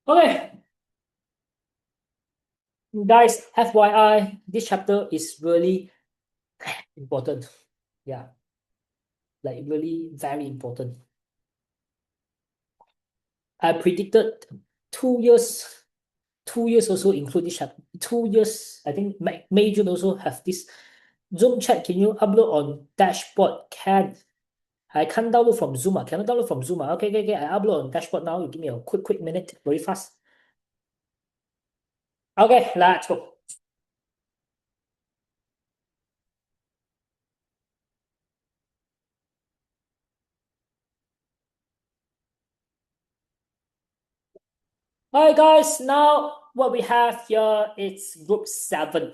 Okay, guys, FYI, this chapter is really important. Yeah, like really very important. I predicted 2 years, 2 years also include this chapter. 2 years, I think May, June also have this. Zoom chat, can you upload on dashboard? Can. I can't download from Zoom. I cannot download from Zoom. Okay, okay, okay. I upload on dashboard now. You give me a quick minute, very fast. Okay, let's go. Alright guys, now what we have here is group 7.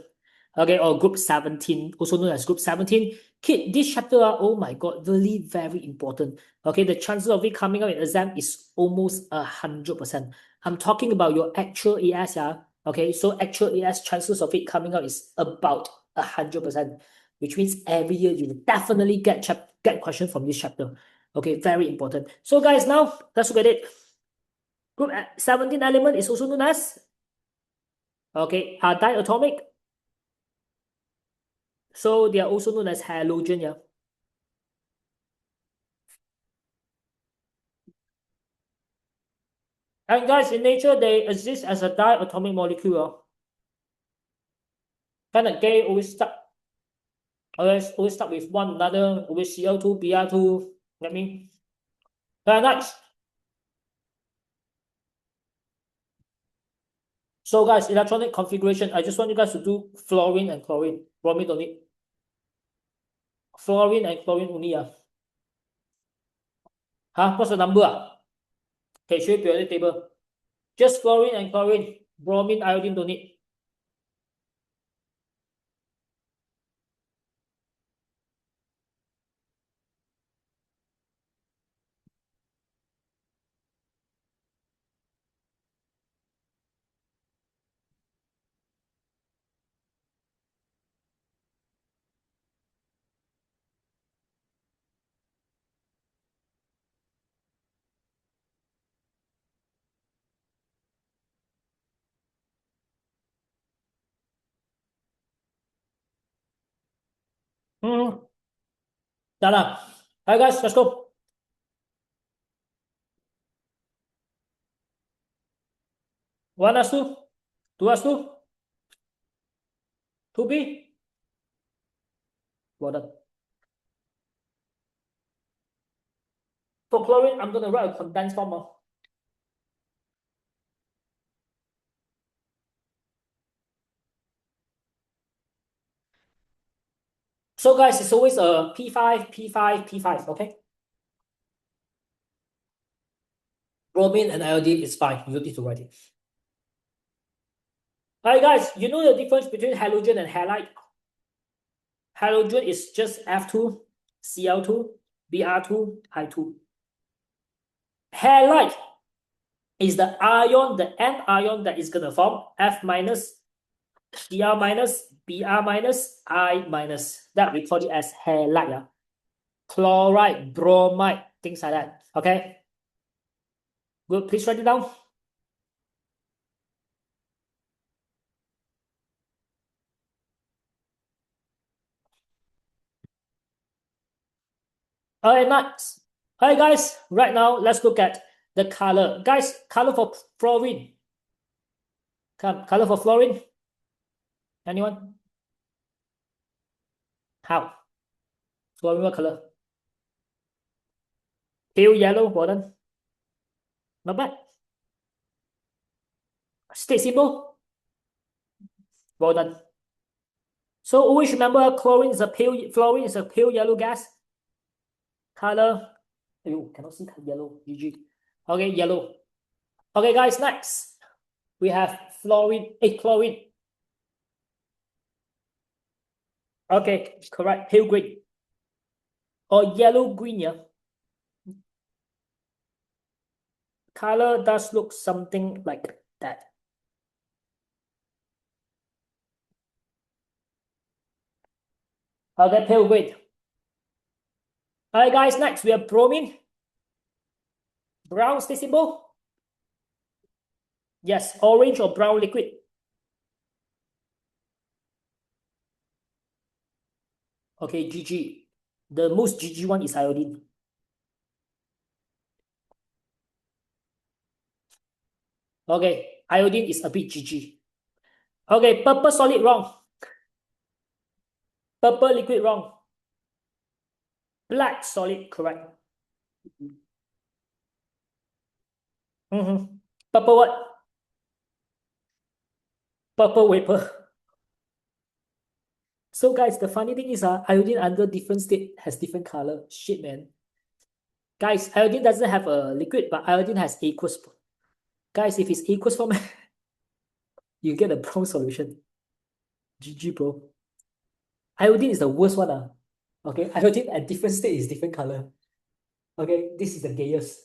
Okay, or group 17, also known as group 17. Kid, this chapter, oh my god, really very important. Okay, the chances of it coming out in exam is almost 100%. I'm talking about your actual AS, yeah. Okay, so actual AS chances of it coming out is about 100%, which means every year you will definitely get question from this chapter. Okay, very important. So guys, now let's look at it. Group 17 element is also known as, okay, are diatomic. So they are also known as halogen, yeah. And guys, in nature, they exist as a diatomic molecule. Kind of gay, always stuck with one another, with CO2, Br2. Let me. Very nice. So guys, electronic configuration. I just want you guys to do fluorine and chlorine. Bromine don't need. Fluorine and chlorine only. Huh? What's the number? Okay, show you periodic table. Just fluorine and chlorine. Bromine, iodine don't need. Hmm. Done. Alright guys, let's go. 1 as 2, 2 as 2, 2B. Well done. For chlorine, I'm gonna write a condensed form. So guys, it's always a P5, P5, P5, okay? Bromine and iodine is fine. You don't need to write it. Alright guys, you know the difference between halogen and halide? Halogen is just F2, Cl2, Br2, I2. Halide is the ion, the anion that is gonna form F minus, Cr minus, Br minus, I minus. That we call it as halide. Yeah? Chloride, bromide, things like that. Okay? Good, please write it down. Alright, nice. Alright, guys, right now let's look at the color. Guys, color for fluorine. Color for fluorine? Anyone? How? Fluorine, what color? Pale yellow, well done. Not bad. State symbol? Well done. So always remember fluorine is a pale yellow gas. Color. You cannot see yellow. GG. Okay, yellow. Okay, guys, next. We have chlorine. Okay, correct. Pale green. Or yellow green, yeah. Color does look something like that. Okay, pale green. Alright, guys, next we have bromine. Brown state symbol. Yes, orange or brown liquid. Okay, GG. The most GG one is iodine. Okay, iodine is a bit GG. Okay, purple solid wrong. Purple liquid wrong. Black solid correct. Purple what? Purple vapor. So guys, the funny thing is iodine under different state has different color. Shit, man. Guys, iodine doesn't have a liquid, but iodine has aqueous. Guys, if it's aqueous form, you get a brown solution. GG, bro. Iodine is the worst one. Okay, iodine at different state is different color. Okay, this is the gayest.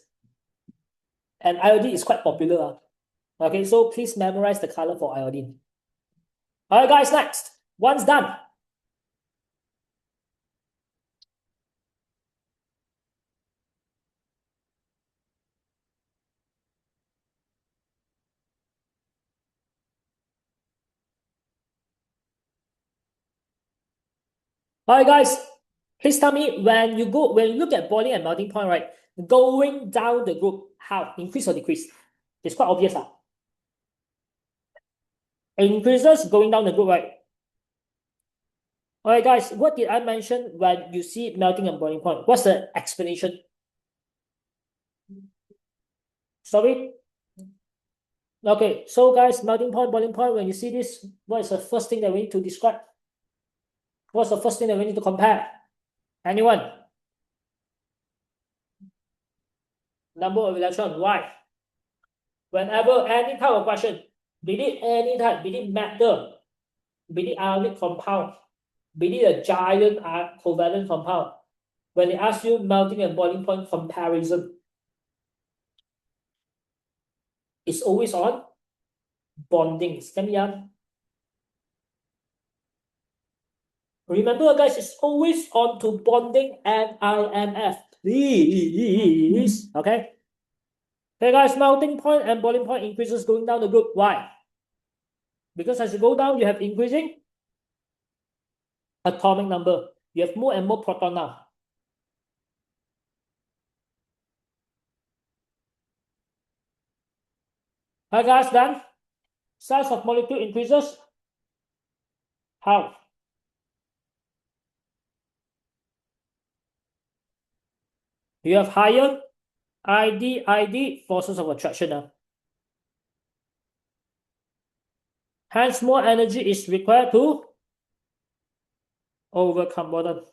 And iodine is quite popular. Okay, so please memorize the color for iodine. Alright, guys, next. One's done. Alright, guys, please tell me when you look at boiling and melting point, right? Going down the group, how? Increase or decrease? It's quite obvious. Increases going down the group, right? Alright, guys, what did I mention when you see melting and boiling point? What's the explanation? Sorry? Okay, so guys, melting point, boiling point, when you see this, what is the first thing that we need to describe? What's the first thing that we need to compare? Anyone? Number of electrons. Why? Whenever any type of question, be it any type, be it matter, be it ionic compound, be it a giant covalent compound, when they ask you melting and boiling point comparison, it's always on bonding. Remember, guys, it's always on to bonding and IMF. Please. Okay? Okay, guys, melting point and boiling point increases going down the group. Why? Because as you go down, you have increasing atomic number. You have more and more proton now. Hi guys, done? Size of molecule increases. How? You have higher ID forces of attraction. Hence, more energy is required to overcome boredom.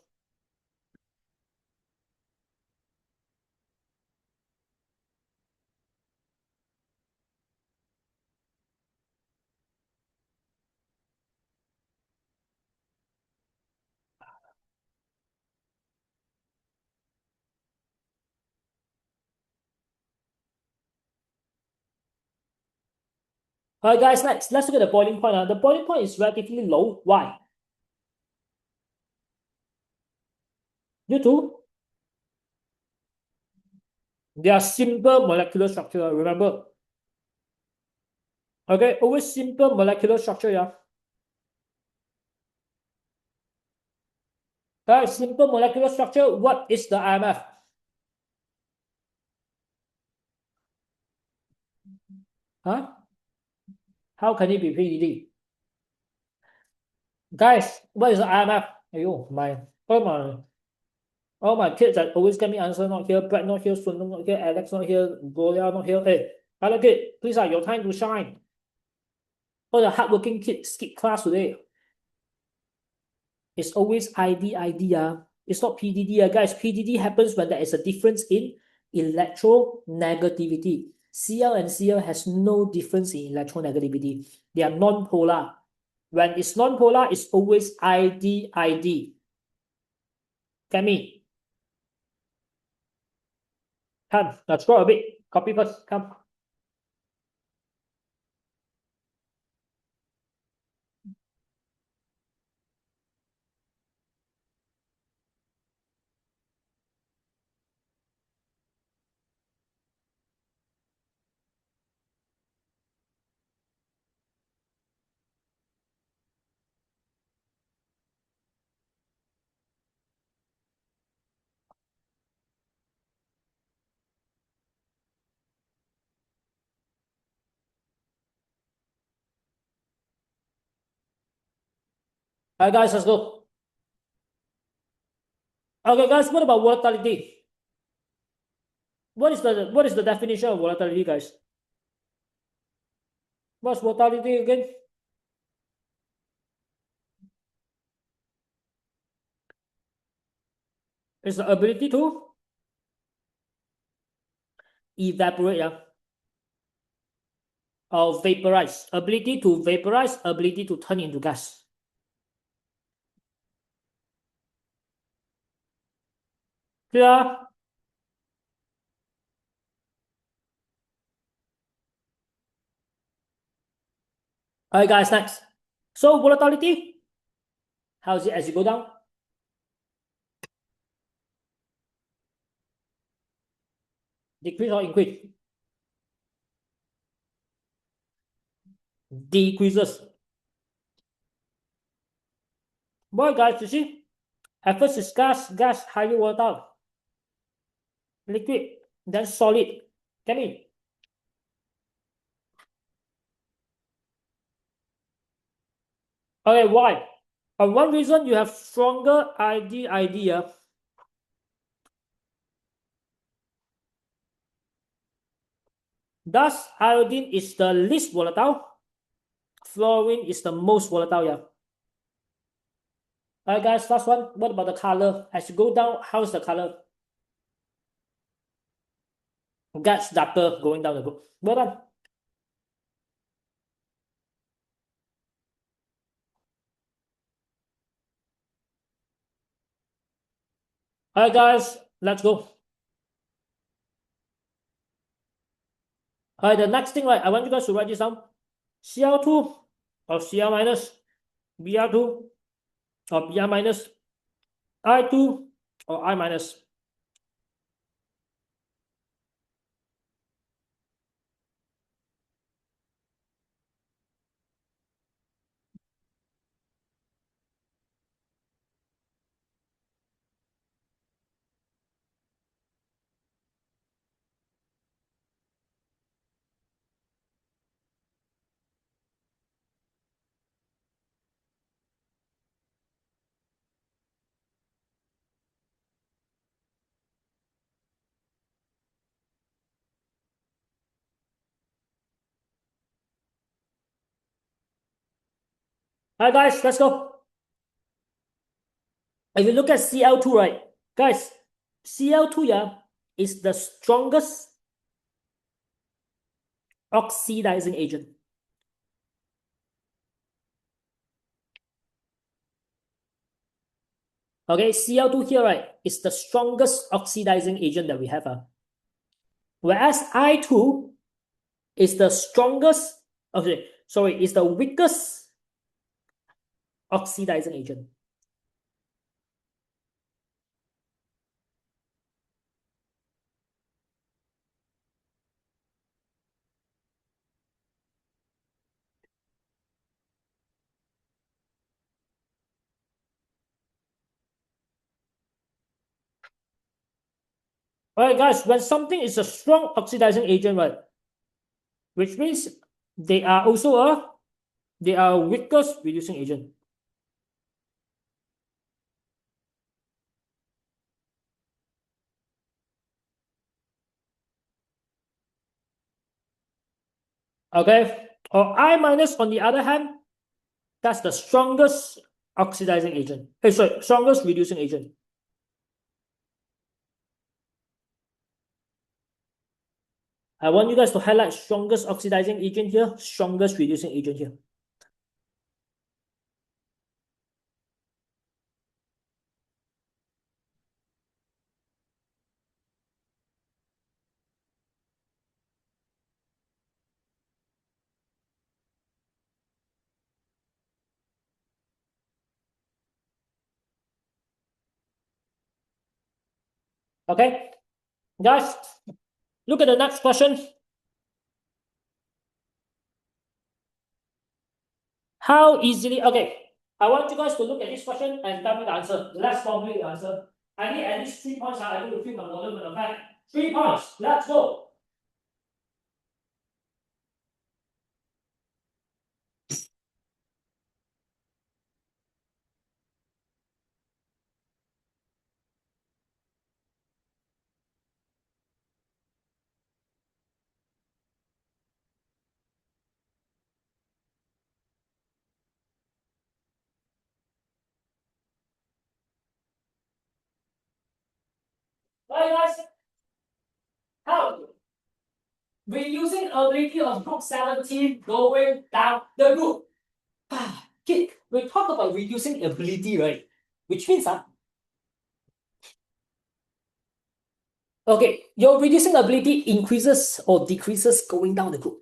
Alright guys, next, let's look at the boiling point. The boiling point is relatively low. Why? Due to their simple molecular structure, remember? Okay, always simple molecular structure, yeah. Guys, simple molecular structure, what is the IMF? Huh? How can it be PDD? Guys, what is the IMF? All my kids that always get me answer not here, Brett not here, Sun not here, Alex not here, Gloria not here. Hey, hello kid, please your time to shine. All the hardworking kids skip class today. It's always ID. It's not PDD. Guys, PDD happens when there is a difference in electronegativity. Cl and Cl has no difference in electronegativity. They are non-polar. When it's non-polar, it's always ID. Get me? Come, let's draw a bit. Copy first. Come. Alright, guys, let's go. Okay, guys, what about volatility? What is the definition of volatility, guys? What's volatility again? It's the ability to evaporate, yeah, or vaporize. Ability to vaporize, ability to turn into gas. Clear? Alright, guys, next. So volatility, how is it as you go down? Decrease or increase? Decreases. Boy, guys, you see, at first it's gas highly volatile, liquid, then solid. Get me? Okay, why? One reason you have stronger idea. Thus, iodine is the least volatile. Fluorine is the most volatile, yeah. Alright, guys, last one. What about the color? As you go down, how's the color? Gets darker going down the group. Well done. Alright, guys, let's go. Alright, the next thing, right, I want you guys to write this down. Cl2 or Cl minus, Br2 or Br minus, I2 or I minus. Alright, guys, let's go. If you look at Cl2, right, guys, Cl2, yeah, is the strongest oxidizing agent. Okay, Cl2 here, right, is the strongest oxidizing agent that we have. Whereas I2 is the strongest, okay, sorry, is the weakest oxidizing agent. Alright, guys, when something is a strong oxidizing agent, right, which means they are also they are weakest reducing agent. Okay, or I minus on the other hand, that's the strongest oxidizing agent. Hey, sorry, strongest reducing agent. I want you guys to highlight strongest oxidizing agent here, strongest reducing agent here. Okay, guys, look at the next question. How easily, okay, I want you guys to look at this question and tell me the answer. Let's formulate the answer. I need at least 3 points. I need to fill my volume with the fact. 3 points. Let's go. Alright guys, how? Reducing ability of group 17 going down the group. Okay, we talk about reducing ability, right? Which means okay, your reducing ability increases or decreases going down the group.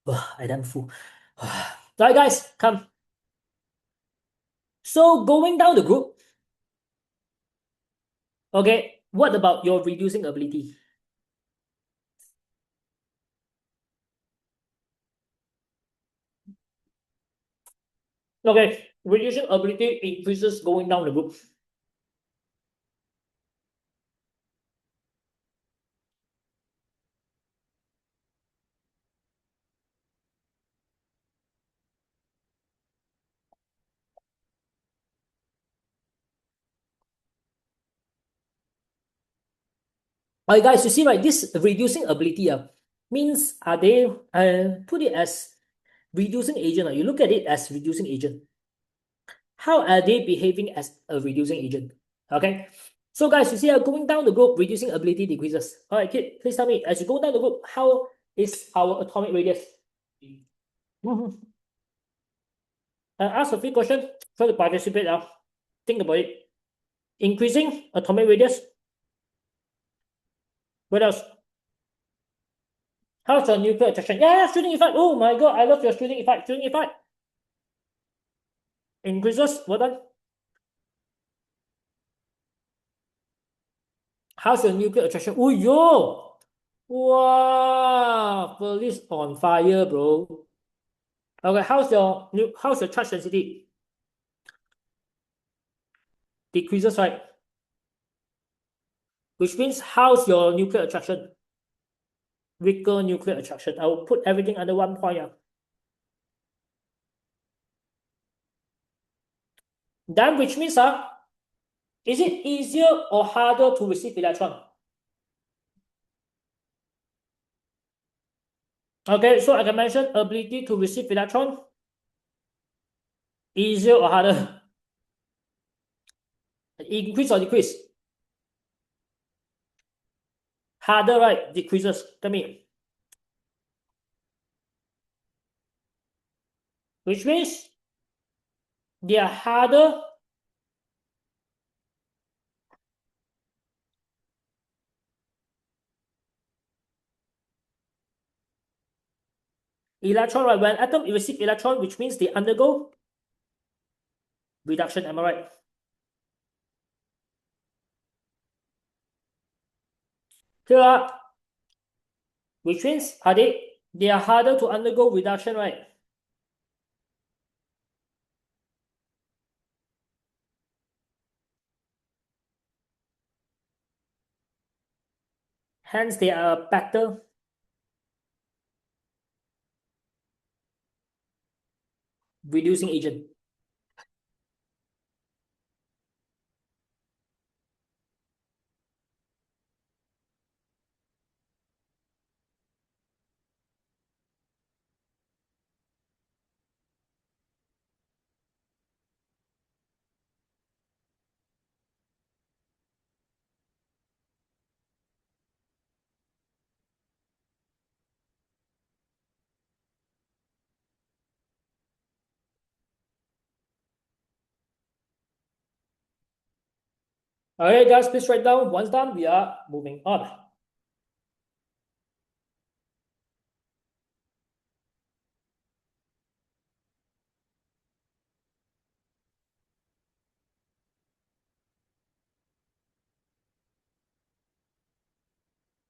I done fool. Alright guys, come. So going down the group, okay, what about your reducing ability? Okay, reducing ability increases going down the group. Alright guys, you see right, this reducing ability means they put it as reducing agent. You look at it as reducing agent. How are they behaving as a reducing agent? Okay. So guys, you see going down the group, reducing ability decreases. Alright, kid, please tell me, as you go down the group, how is our atomic radius? Ask a few questions, try to participate now. Think about it. Increasing atomic radius. What else? How's your nuclear attraction? Yeah, shooting effect. Oh my god, I love your shooting effect. Shooting effect. Increases. Well done. How's your nuclear attraction? Oh yo! Wow! Police on fire, bro. Okay, how's your charge density? Decreases, right? Which means how's your nuclear attraction? Weaker nuclear attraction. I will put everything under one point. Then which means is it easier or harder to receive electron? Okay, so I can mention ability to receive electron. Easier or harder? Increase or decrease? Harder, right? Decreases. Tell me. Which means they are harder. Electron, right? When atom receive electron, which means they undergo reduction. Am I right? Clear? Which means they are harder to undergo reduction, right? Hence, they are better reducing agent. Alright, guys, please write down. Once done, we are moving on.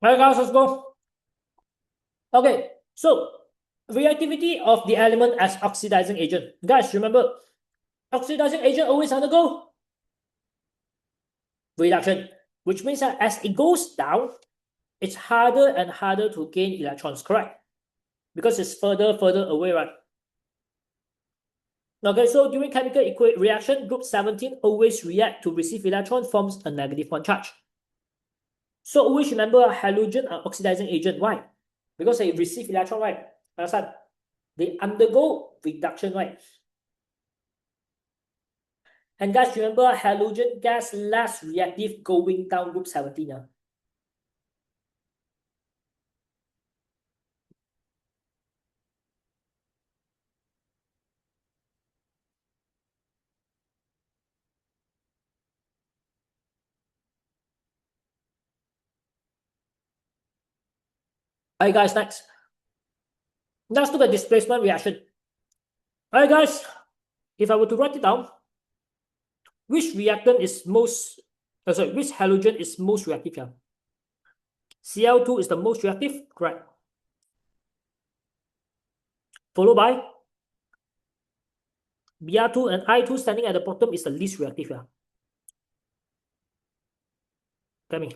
Alright, guys, let's go. Okay, so reactivity of the element as oxidizing agent. Guys, remember, oxidizing agent always undergo reduction, which means that as it goes down, it's harder and harder to gain electrons, correct? Because it's further away, right? Okay, so during chemical reaction, group 17 always react to receive electron, forms a -1 charge. So always remember halogen are oxidizing agent. Why? Because they receive electron, right? Understand? They undergo reduction, right? And guys, remember halogen gas less reactive going down group 17. Alright guys, next. Let's look at displacement reaction. Alright guys, if I were to write it down, which reactant is most, which halogen is most reactive here? Cl2 is the most reactive, correct. Followed by Br2 and I2 standing at the bottom is the least reactive here. Tell me.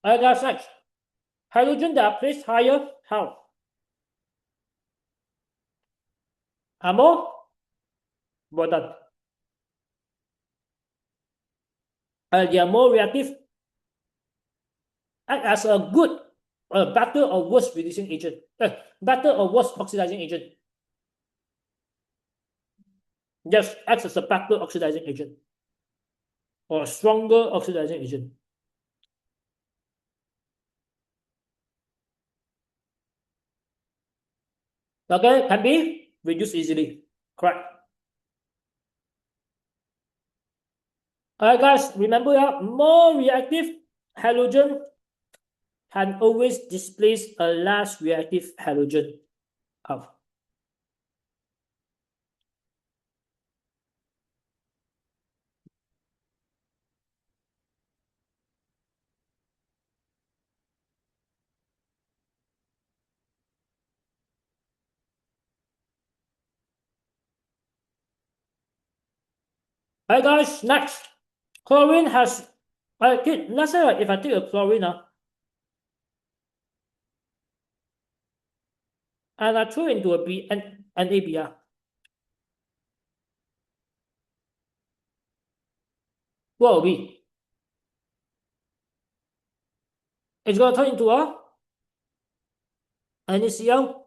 Alright guys, next. Halogen that are placed higher, how? Are more? Well done. They are more reactive, act as a good, better or worse reducing agent. Better or worse oxidizing agent. Yes, acts as a better oxidizing agent. Or a stronger oxidizing agent. Okay, can be reduced easily. Correct. Alright guys, remember more reactive halogen can always displace a less reactive halogen out. Alright guys, next. Chlorine has, let's say if I take a chlorine and I throw into a B and an ABR. What will be? It's going to turn into a NaCl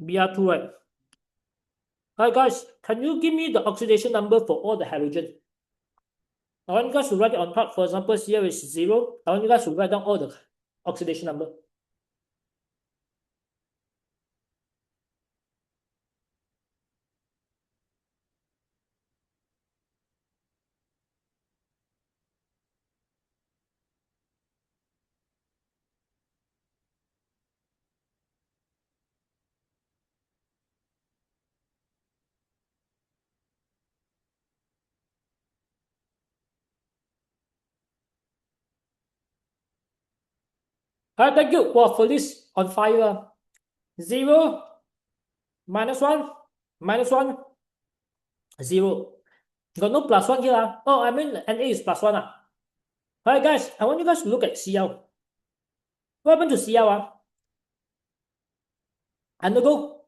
Br2, right? Alright guys, can you give me the oxidation number for all the halogen? I want you guys to write it on top. For example, here is 0. I want you guys to write down all the oxidation number. Alright, thank you. Wow, for this on fire. 0, -1, -1, 0. Got no +1 here. Oh, I mean Na is +1. Alright guys, I want you guys to look at Cl. What happened to Cl? Undergo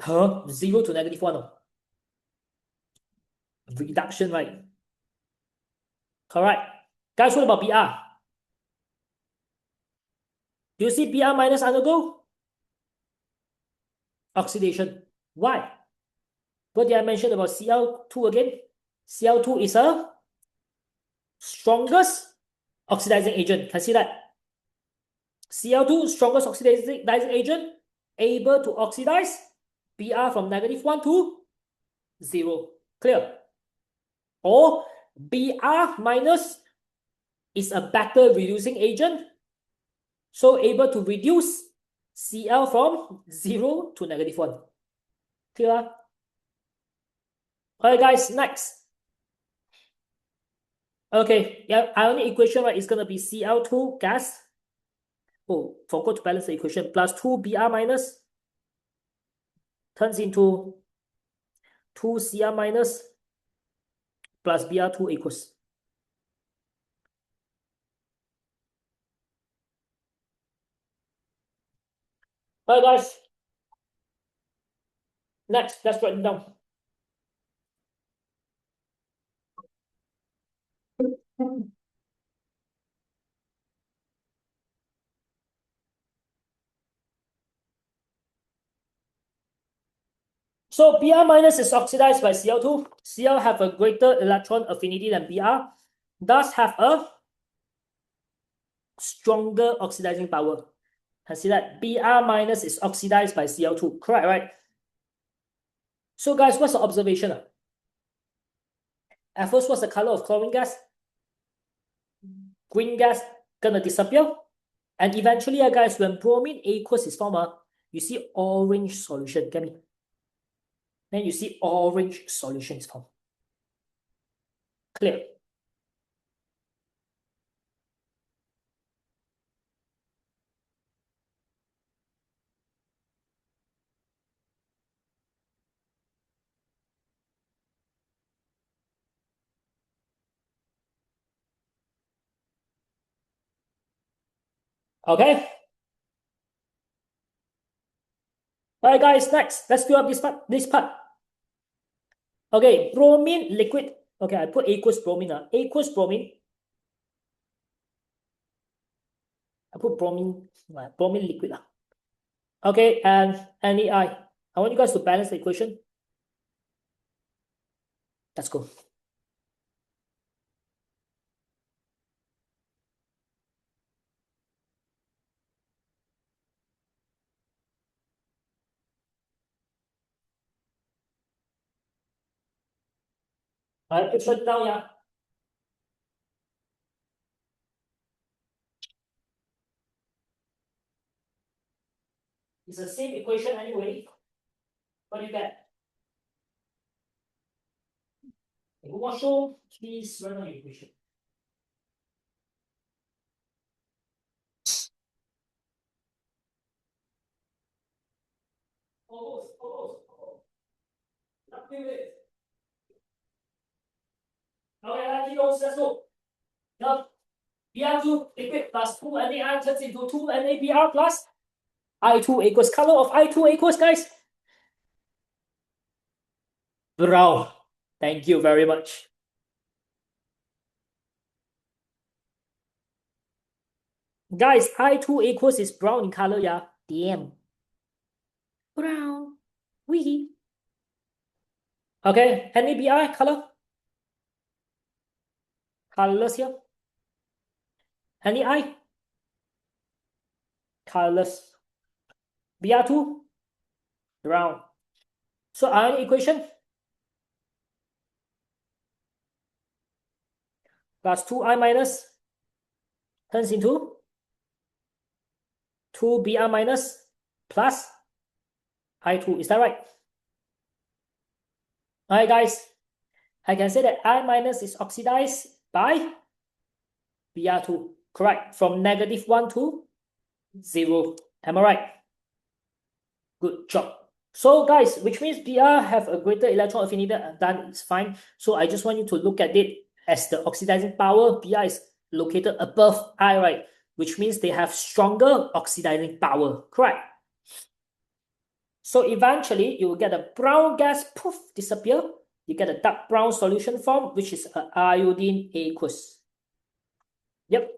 0 to -1. Reduction, right? Correct. Guys, what about Br? Do you see Br minus undergo? Oxidation. Why? What did I mention about Cl2 again? Cl2 is a strongest oxidizing agent. Can see that? Cl2, strongest oxidizing agent, able to oxidize Br from -1 to 0. Clear? Or Br minus is a better reducing agent, so able to reduce Cl from 0 to -1. Clear? Alright guys, next. Okay, yeah, ionic equation, right, is gonna be Cl2 gas. Oh, forgot to balance the equation. Plus 2Br minus turns into 2Cl minus plus Br2 equals. All right, guys. Next, let's write it down. So Br minus is oxidized by Cl2. Cl have a greater electron affinity than Br, thus have a stronger oxidizing power. And see that Br minus is oxidized by Cl2. Correct, right? So guys, what's the observation? At first, what's the color of chlorine gas? Green gas gonna disappear. And eventually, guys, when bromine aqueous is formed, you see orange solution. Get me? Then you see orange solution is formed. Clear? Okay. All right, guys. Next, let's do up this part. Okay, bromine liquid. Okay, I put aqueous bromine. Aqueous bromine. I put bromine liquid. Okay, and NEI. I want you guys to balance the equation. Let's go. All right, it's written down, yeah. It's the same equation anyway. What do you get? Show, please run on your equation. Almost. Okay, let's go. Now, Br2 liquid plus 2 NaI turns into 2 NaBr plus I2 equals color of I2 equals, guys. Brown. Thank you very much. Guys, I2 equals is brown in color, yeah. Damn. Brown. Wee. Okay, NaBr color. Colorless here. NaI. Colorless. Br2. Brown. So ion equation plus 2I minus turns into 2Br minus plus I2. Is that right? Alright, guys. I can say that I minus is oxidized by Br2. Correct. From -1 to 0. Am I right? Good job. So guys, which means Br have a greater electron affinity than it's fine. So I just want you to look at it as the oxidizing power. Br is located above I, right? Which means they have stronger oxidizing power. Correct. So eventually you will get a brown gas, poof, disappear. You get a dark brown solution form, which is an iodine aqueous. Yep.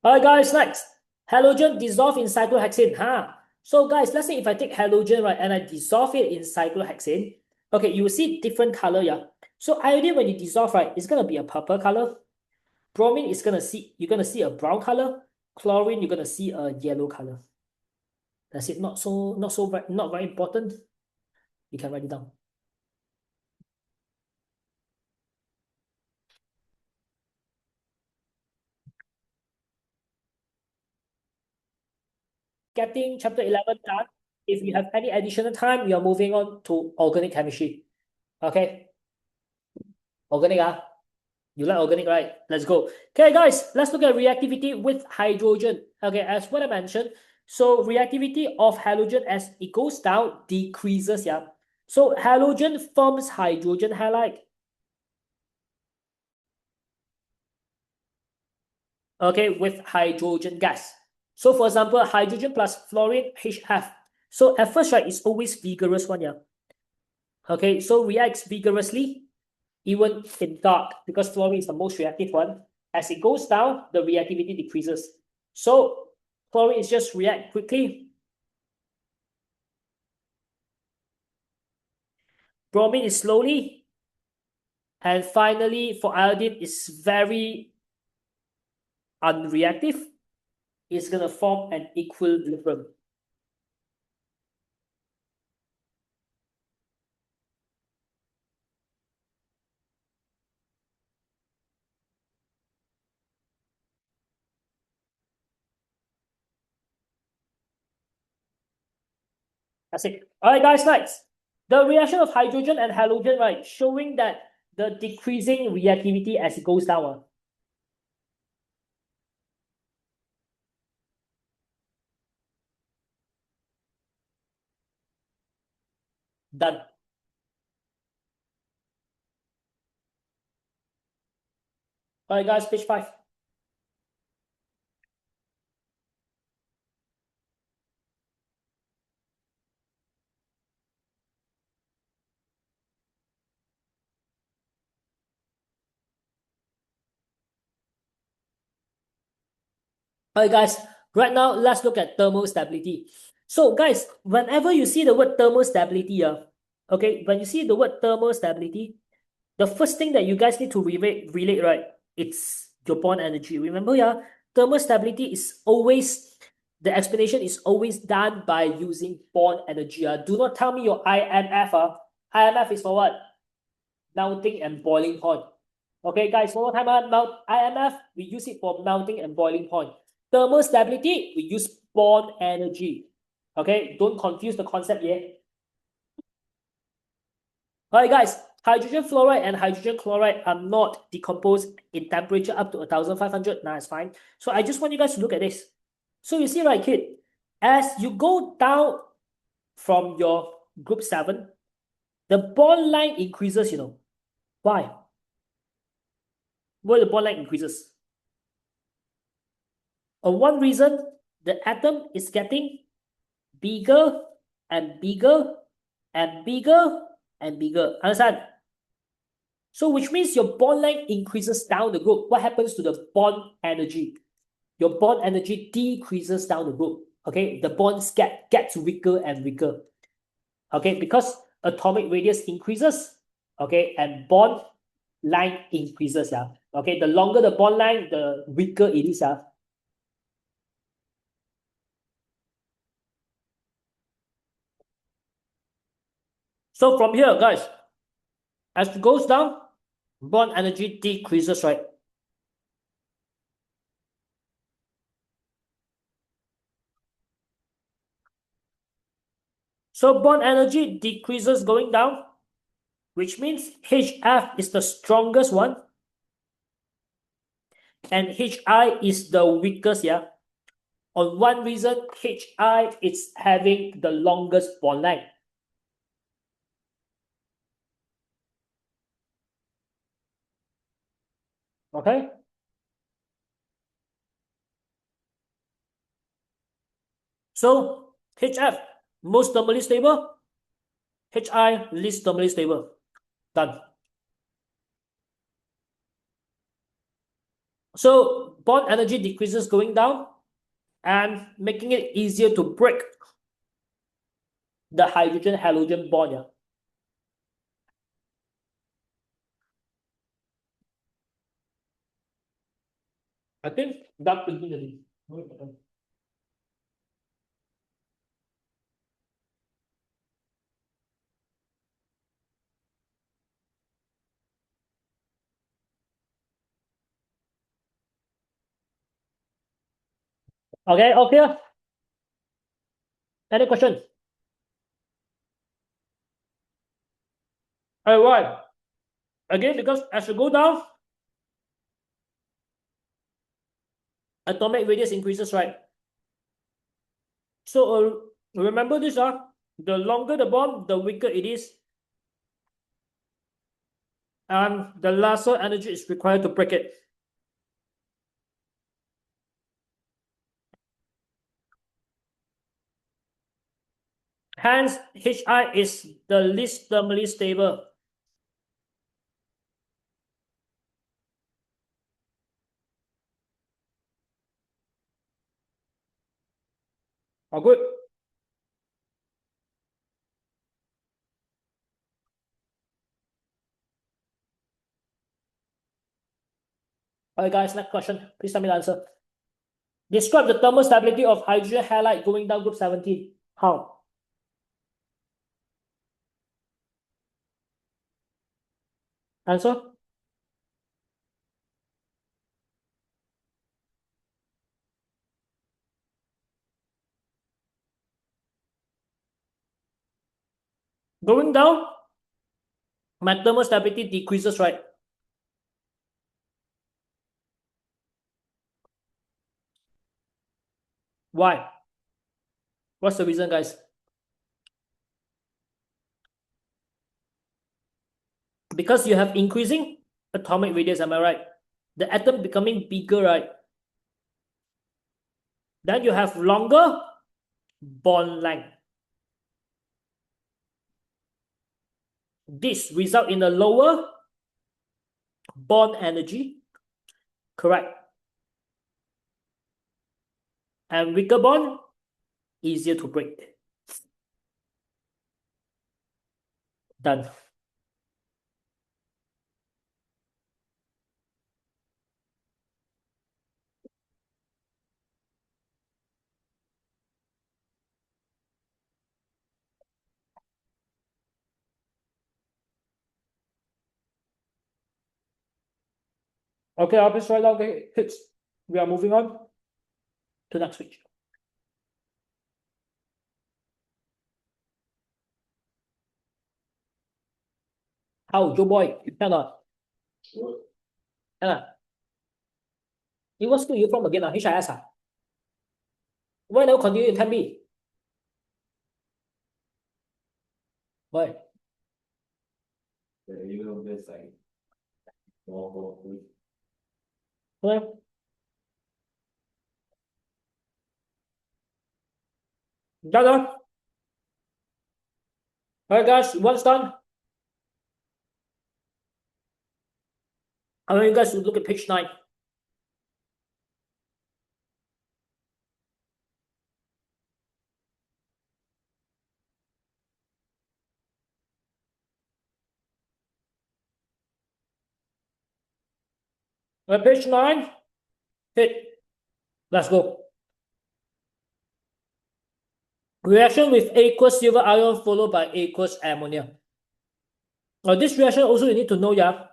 Alright guys, next. Halogen dissolve in cyclohexane. So guys, let's say if I take halogen, right, and I dissolve it in cyclohexane, okay, you will see different color, yeah. So iodine, when you dissolve, right, it's gonna be a purple color. Bromine is you're gonna see a brown color. Chlorine, you're gonna see a yellow color. That's it. Not very important. You can write it down. Getting chapter 11 done. If you have any additional time, we are moving on to organic chemistry. Okay? Organic, You like organic, right? Let's go. Okay, guys, let's look at reactivity with hydrogen. Okay, as what I mentioned, so reactivity of halogen as it goes down decreases, yeah. So halogen forms hydrogen halide. Okay, with hydrogen gas. So for example, hydrogen plus fluorine HF. So at first, right, it's always vigorous one, yeah. Okay, so reacts vigorously, even in dark, because fluorine is the most reactive one. As it goes down, the reactivity decreases. So fluorine is just react quickly. Bromine is slowly. And finally, for iodine, it's very unreactive. It's going to form an equilibrium. That's it. All right, guys, next. The reaction of hydrogen and halogen, right, showing that the decreasing reactivity as it goes down. Done. All right, guys, page 5. All right, guys, right now, let's look at thermal stability. So, guys, whenever you see the word thermal stability, okay, when you see the word thermal stability, the first thing that you guys need to relate, right, it's your bond energy. Remember, yeah, thermal stability is always, the explanation is always done by using bond energy. Do not tell me your IMF. IMF is for what? Melting and boiling point. Okay, guys, one more time. IMF, we use it for melting and boiling point. Thermal stability, we use bond energy. Okay, don't confuse the concept yet. All right, guys, hydrogen fluoride and hydrogen chloride are not decomposed in temperature up to 1500. Nah, it's fine. So I just want you guys to look at this. So you see, right, kid, as you go down from your group 7, the bond line increases, Why? Why the bond line increases? One reason, the atom is getting bigger and bigger and bigger and bigger. Understand? So which means your bond length increases down the group. What happens to the bond energy? Your bond energy decreases down the group. Okay, the bonds gets weaker and weaker. Okay, because atomic radius increases. Okay, and bond line increases. Yeah. Okay, the longer the bond line, the weaker it is. Yeah. So from here, guys, as it goes down, bond energy decreases, right? So bond energy decreases going down, which means HF is the strongest one and HI is the weakest, yeah. On one reason, HI is having the longest bond length. Okay? So HF, most thermally stable, HI, least thermally stable. Done. So bond energy decreases going down and making it easier to break the hydrogen-halogen bond, yeah. I think that will be the Okay, okay. Any question? All right. Again, because as you go down, atomic radius increases, right? So remember this, the longer the bond, the weaker it is, and the lesser energy is required to break it. Hence, Hi is the least thermally stable. All good? Alright guys, next question. Please tell me the answer. Describe the thermal stability of hydrogen halide going down group 17. How? Answer? Going down, my thermal stability decreases, right? Why? What's the reason, guys? Because you have increasing atomic radius, am I right? The atom becoming bigger, right? Then you have longer bond length. This result in a lower bond energy, correct? And weaker bond, easier to break. Done. Okay, I'll just write down the hits. We are moving on to next page. How, Joe boy? You cannot. Anna. You what school you from again? HIS? Why now continue in 10B? Why? You know this like more. Why? Done. Alright guys, one's done. I want you guys to look at page 9. Page 9. Hit. Let's go. Reaction with aqueous silver ion followed by aqueous ammonia. Now this reaction also you need to know, yeah.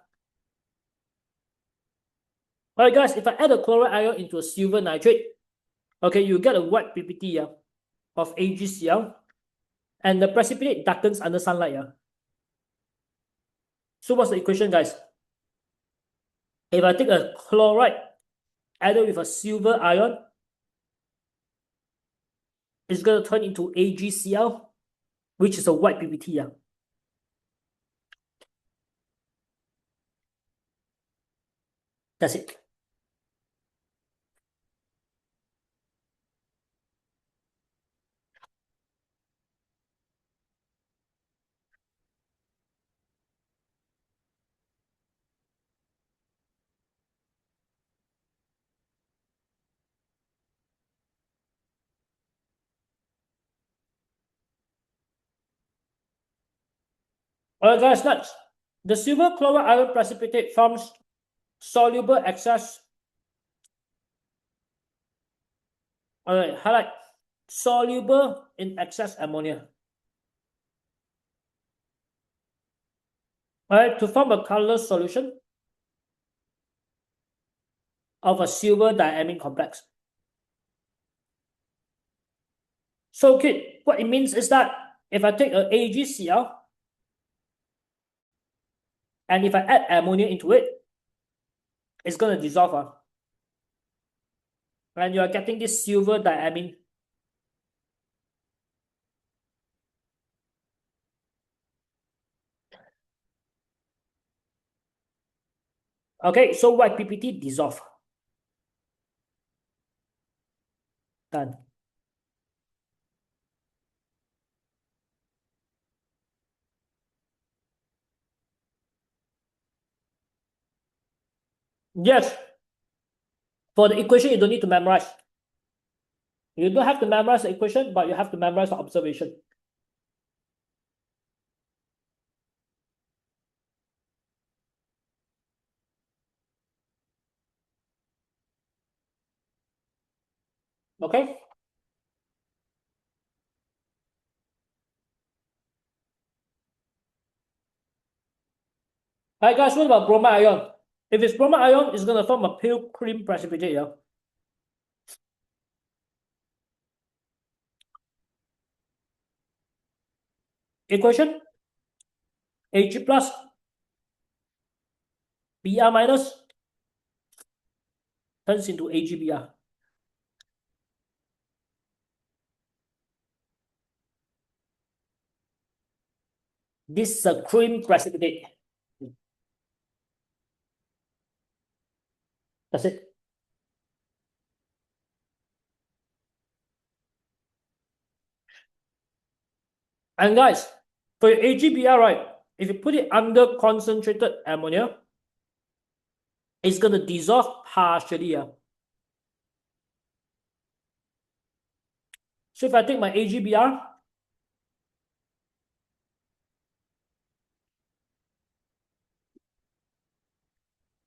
Alright guys, if I add a chloride ion into a silver nitrate, okay, you get a white PPT, yeah, of AgCl, and the precipitate darkens under sunlight, yeah. So what's the equation, guys? If I take a chloride added with a silver ion, it's going to turn into AgCl, which is a white PPT, yeah. That's it. Alright guys, next. The silver chloride ion precipitate forms soluble excess. Alright, highlight. Soluble in excess ammonia. Alright, to form a colorless solution of a silver diamine complex. So kid, what it means is that if I take a AgCl and if I add ammonia into it, it's going to dissolve. and you are getting this silver diamine. Okay, so white PPT dissolve. Done. Yes. For the equation, you don't need to memorize. You don't have to memorize the equation, but you have to memorize the observation. Okay? Alright guys, what about bromide ion? If it's bromide ion, it's going to form a pale cream precipitate, yeah? Equation? Ag plus Br minus turns into AgBr. This is a cream precipitate. That's it. And guys, for your AgBr, right, if you put it under concentrated ammonia, it's going to dissolve partially. Yeah? So if I take my AgBr,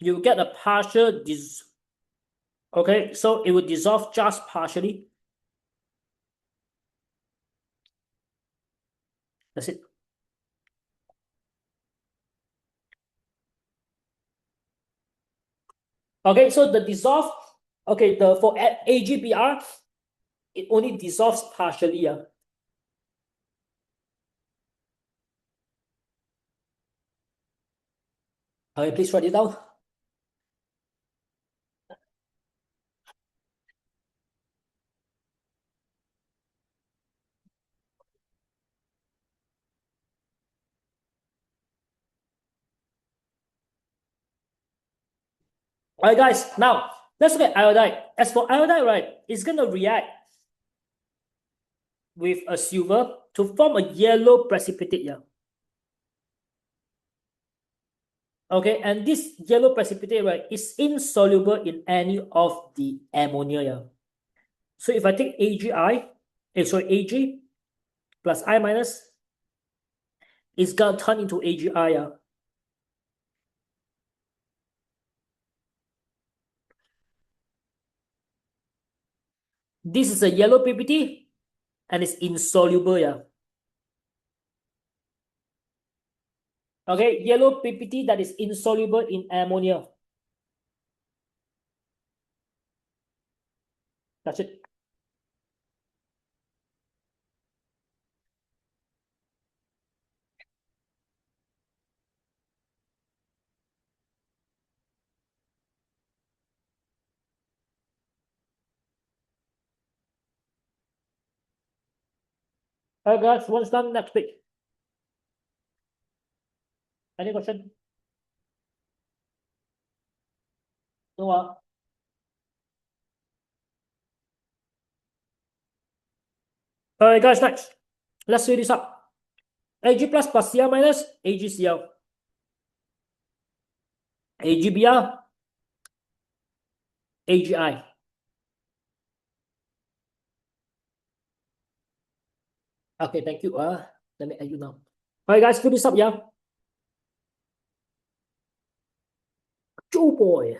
you get a partial okay, so it will dissolve just partially. That's it. Okay, so the dissolve, okay, for AgBr, it only dissolves partially. Yeah. Okay, please write it down. All right, guys, now let's look at iodide. As for iodide, right, it's going to react with a silver to form a yellow precipitate. Yeah. Okay, and this yellow precipitate, right, is insoluble in any of the ammonia. Yeah. So if I take Ag plus I minus, it's going to turn into AgI. Yeah. This is a yellow PPT and it's insoluble. Yeah. Okay, yellow PPT that is insoluble in ammonia. That's it. All right, guys, once done, next page. Any question? No. All right, guys, next. Let's fill this up. Ag plus Cl minus AgCl. AgBr, AgI. Okay, thank you. Let me add you now. All right, guys, fill this up, yeah. Joe boy.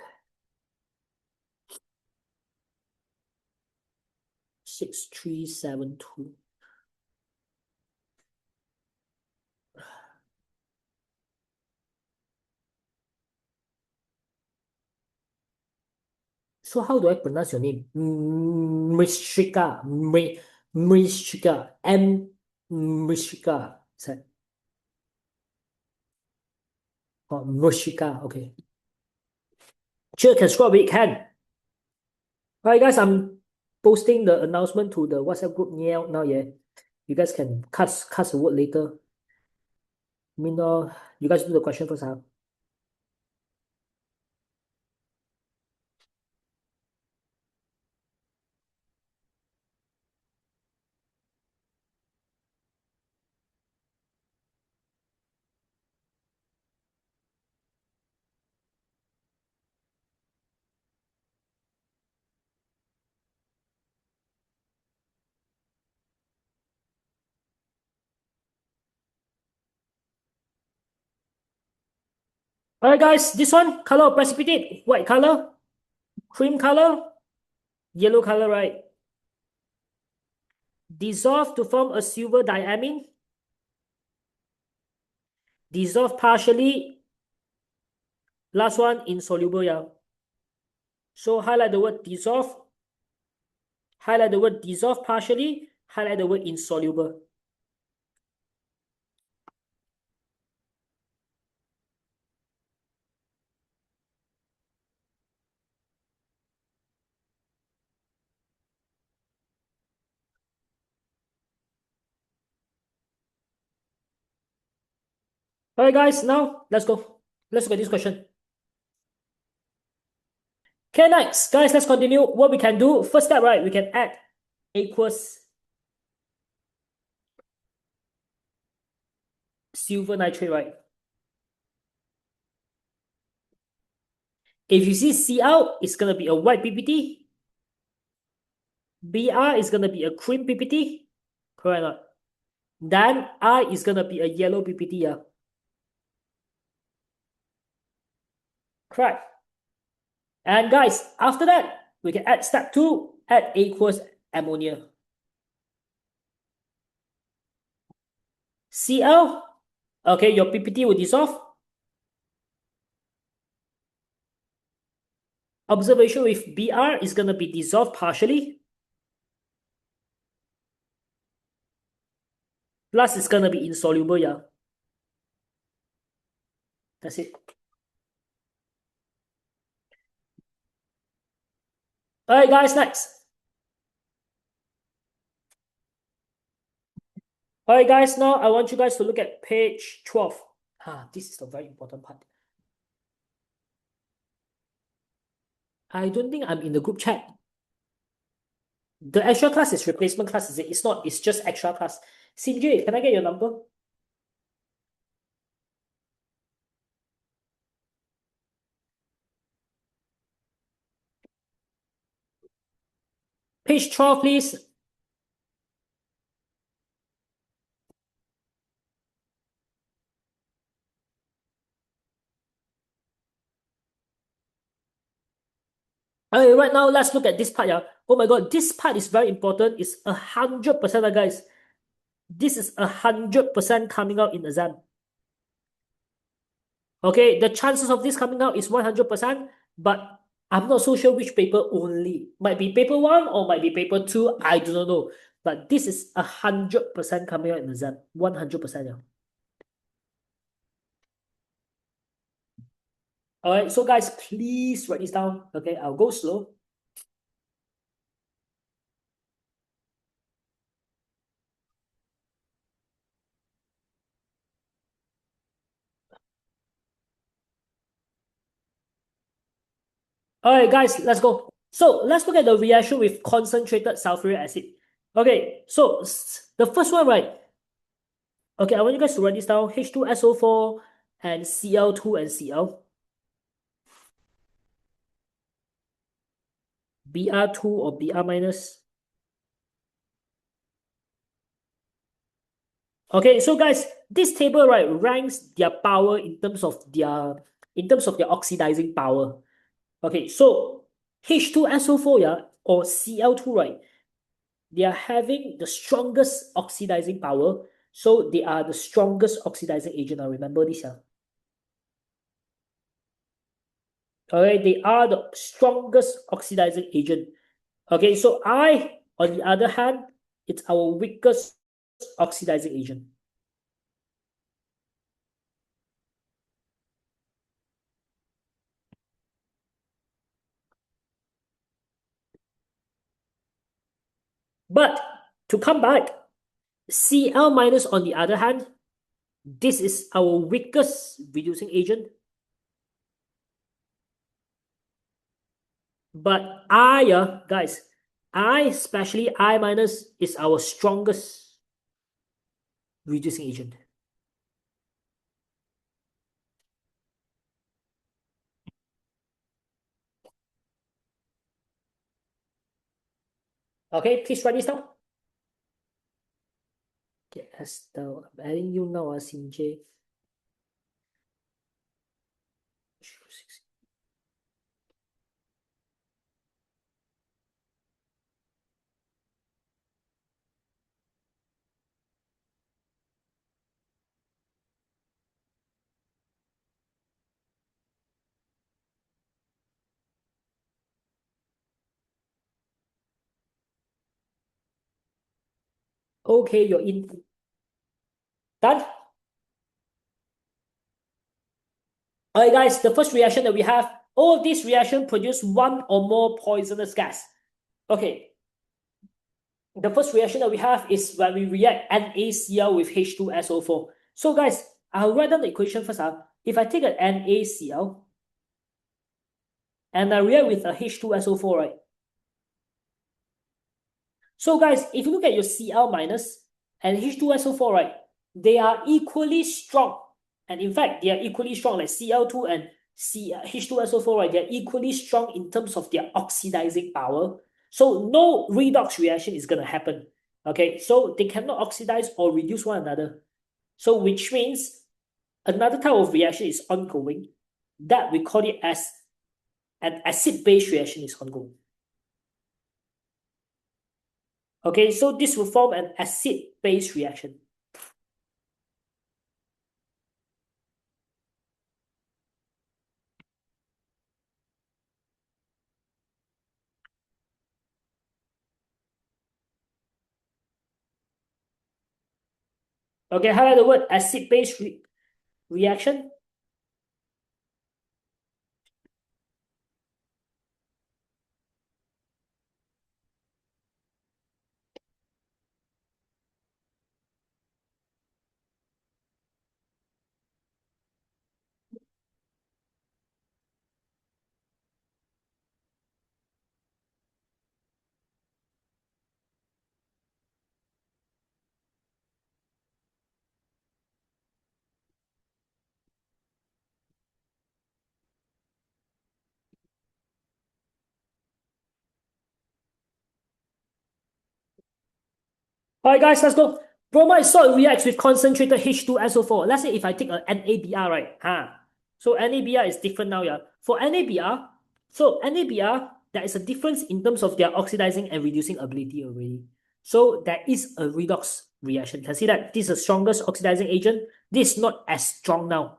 6372. So how do I pronounce your name? Mishika. Mishika. Mishika. Oh, Mishika. Okay. Sure, can scroll a bit, can. Alright, guys, I'm posting the announcement to the WhatsApp group now, yeah. You guys can cast a word later. I mean, you guys do the question first, huh? Alright, guys, this one, color of precipitate, white color, cream color, yellow color, right? Dissolve to form a silver diamine. Dissolve partially. Last one, insoluble, yeah. So highlight the word dissolve. Highlight the word dissolve partially. Highlight the word insoluble. Alright, guys, now let's go. Let's look at this question. Okay, next, guys, let's continue. What we can do, first step, right? We can add aqueous silver nitrate, right? If you see Cl, it's gonna be a white PPT. Br is gonna be a cream PPT. Correct or not? Then I is gonna be a yellow PPT, yeah. Correct. And guys, after that, we can add step 2, add aqueous ammonia. Cl, okay, your PPT will dissolve. Observation with Br is gonna be dissolved partially. Plus it's gonna be insoluble, yeah. That's it. Alright, guys, next. Alright, guys, now I want you guys to look at page 12. This is the very important part. I don't think I'm in the group chat. The extra class is replacement class, is it? It's not, it's just extra class. CJ, can I get your number? Page 12, please. Okay, right now, let's look at this part, yeah. Oh my god, this part is very important. It's 100%, guys. This is 100% coming out in exam. Okay, the chances of this coming out is 100%, but I'm not so sure which paper only. Might be paper 1 or might be paper 2, I do not know. But this is 100% coming out in exam. 100%, yeah. Alright, so guys, please write this down. Okay, I'll go slow. Alright, guys, let's go. So let's look at the reaction with concentrated sulfuric acid. Okay, so the first one, right? Okay, I want you guys to write this down. H2SO4 and Cl2 and Cl. Br2 or Br minus. Okay, so guys, this table, right, ranks their power in terms of their oxidizing power. Okay, so H2SO4, yeah, or Cl2, right, they are having the strongest oxidizing power. So they are the strongest oxidizing agent. Now remember this, yeah. Okay, they are the strongest oxidizing agent. Okay, so I, on the other hand, it's our weakest oxidizing agent. But to come back, Cl minus on the other hand, this is our weakest reducing agent. But I, guys, especially I minus, is our strongest reducing agent. Okay, please write this down. Okay, Estelle, I'm adding you now, Sinjay. Okay, you're in. Done? Alright, guys, the first reaction that we have, all these reactions produce one or more poisonous gas. Okay. The first reaction that we have is when we react NaCl with H2SO4. So, guys, I'll write down the equation first. If I take a NaCl and I react with a H2SO4, right? So, guys, if you look at your Cl minus and H2SO4, right, they are equally strong. And in fact, they are equally strong, like Cl2 and H2SO4, right? They're equally strong in terms of their oxidizing power. So no redox reaction is going to happen. Okay, so they cannot oxidize or reduce one another. So which means another type of reaction is ongoing. That we call it as an acid-base reaction is ongoing. Okay, so this will form an acid-base reaction. Okay, highlight the word acid-base reaction. Alright, guys, let's go. Bromide salt reacts with concentrated H2SO4. Let's say if I take a NaBr, right? So NaBr is different now, yeah. For NaBr, there is a difference in terms of their oxidizing and reducing ability already. So there is a redox reaction. You can see that this is the strongest oxidizing agent. This is not as strong now.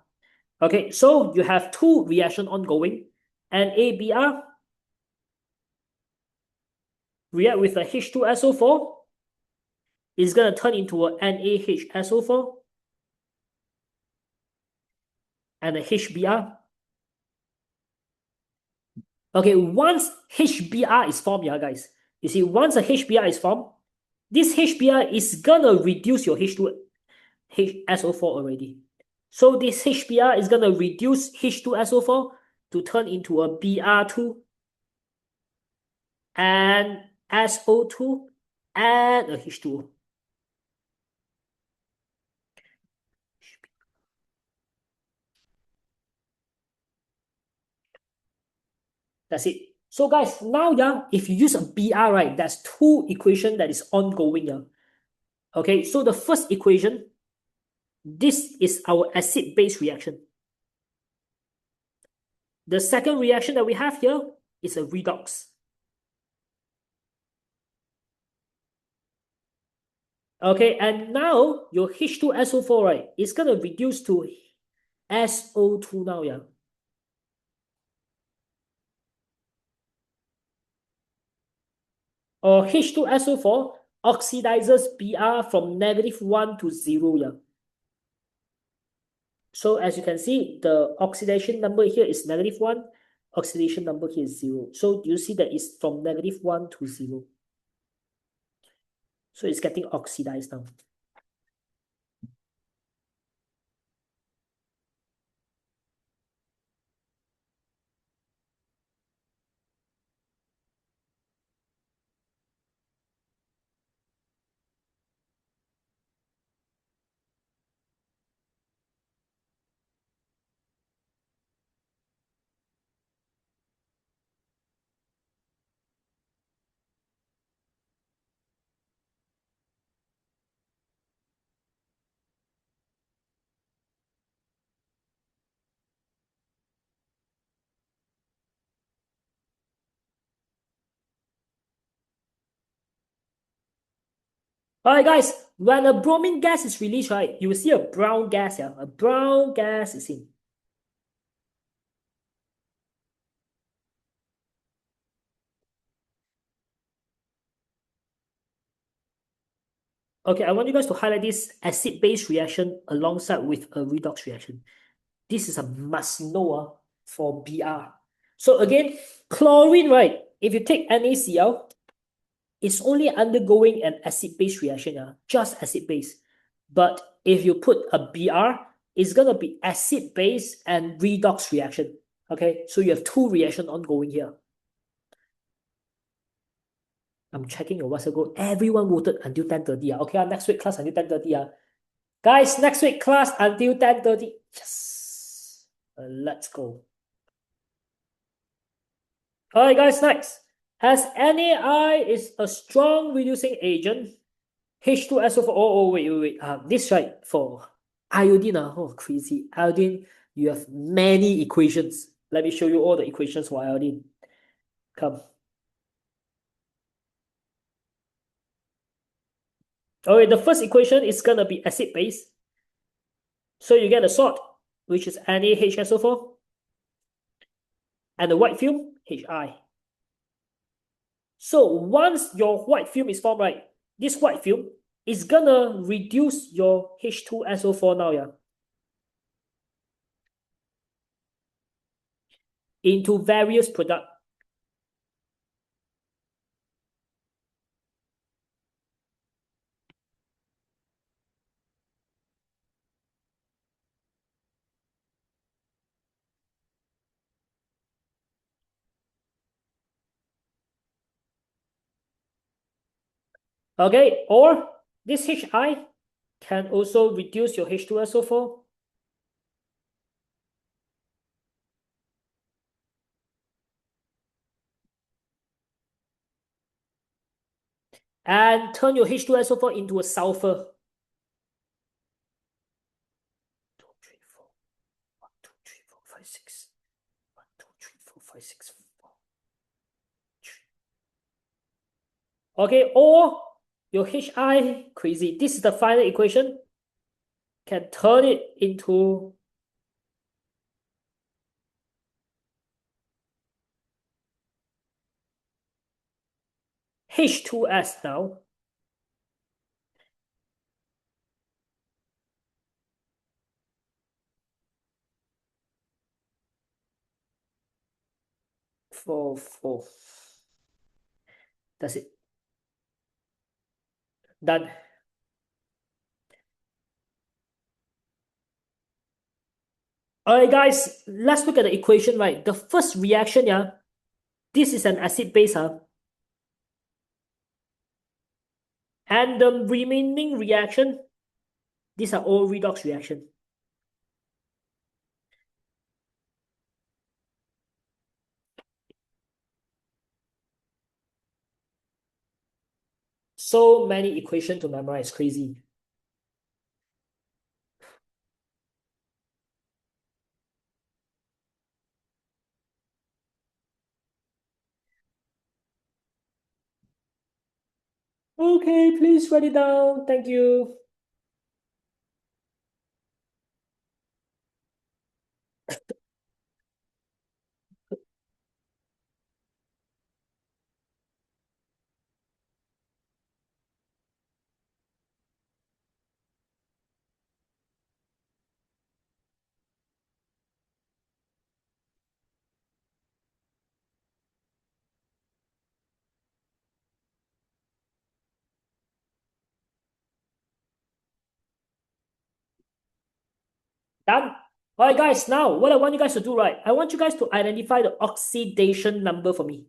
Okay, so you have two reactions ongoing. NaBr react with a H2SO4. Is going to turn into a NaHSO4 and a HBr. Okay, once HBr is formed, yeah, guys. You see, once a HBr is formed, this HBr is going to reduce your H2SO4 already. So this HBr is going to reduce H2SO4 to turn into a Br2 and SO2 and a H2O. That's it. So guys, now yeah, if you use a Br, right, that's two equation that is ongoing. Yeah. Okay, so the first equation, this is our acid-base reaction. The second reaction that we have here is a redox. Okay, and now your H2SO4, right, is going to reduce to SO2 now, yeah. Or H2SO4 oxidizes Br from -1 to 0, yeah. So as you can see, the oxidation number here is -1, oxidation number here is 0. So you see that it's from -1 to 0. So it's getting oxidized now. All right, guys, when a bromine gas is released, right, you will see a brown gas here. A brown gas is in. Okay, I want you guys to highlight this acid-base reaction alongside with a redox reaction. This is a must know for BR. So again, chlorine, right? If you take NaCl, it's only undergoing an acid-base reaction, just acid-base. But if you put a Br, it's gonna be acid-base and redox reaction. Okay, so you have two reactions ongoing here. I'm checking your WhatsApp group. Everyone voted until 10:30. Okay, next week class until 10:30. Guys, next week class until 10:30. Yes. Let's go. Alright, guys, next. As NaI is a strong reducing agent, H2SO4. Wait. This right for iodine. Oh, crazy. Iodine, you have many equations. Let me show you all the equations for iodine. Come. Okay, the first equation is gonna be acid base. So you get a salt, which is NaHSO4, and the white film, Hi. So once your white film is formed, right, this white film is gonna reduce your H2SO4 now, into various products. Okay, or this Hi can also reduce your H2SO4 and turn your H2SO4 into a sulfur. 2, 3, 4, 1, 2, 3, 4, 5, 6. 1, 2, 3, 4, 5, 6, 4. Okay, or your Hi, crazy. This is the final equation. Can turn it into H2S now. Four. That's it. Done. Alright, guys, let's look at the equation, right? The first reaction, this is an acid base, and the remaining reaction, these are all redox reaction. So many equations to memorize, crazy. Okay, please write it down. Thank you. Done. All right, guys. Now, what I want you guys to do, right? I want you guys to identify the oxidation number for me.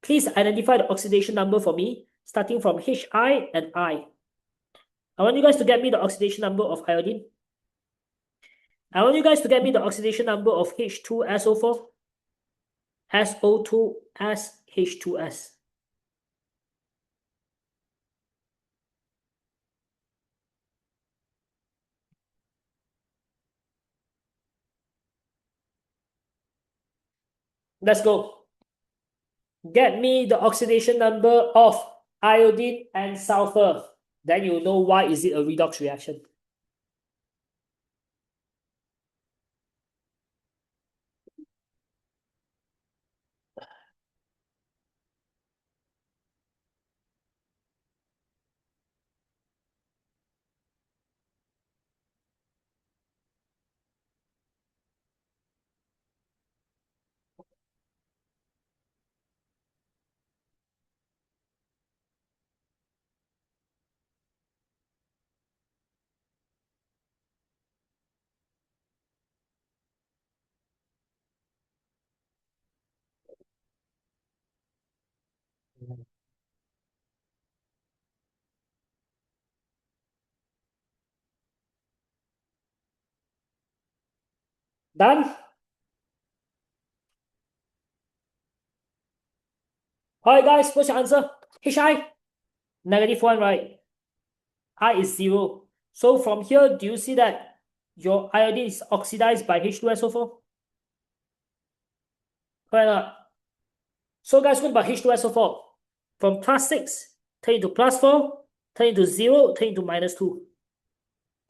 Please identify the oxidation number for me, starting from Hi and I. I want you guys to get me the oxidation number of iodine. I want you guys to get me the oxidation number of H2SO4, SO2S, H2S. Let's go. Get me the oxidation number of iodine and sulfur. Then you know why is it a redox reaction. Done? Alright guys, what's your answer? Hi? -1, right? I is 0. So from here, do you see that your iodine is oxidized by H2SO4? Correct or not? So guys, what about H2SO4? From +6, turn into +4, turn into 0, turn into -2.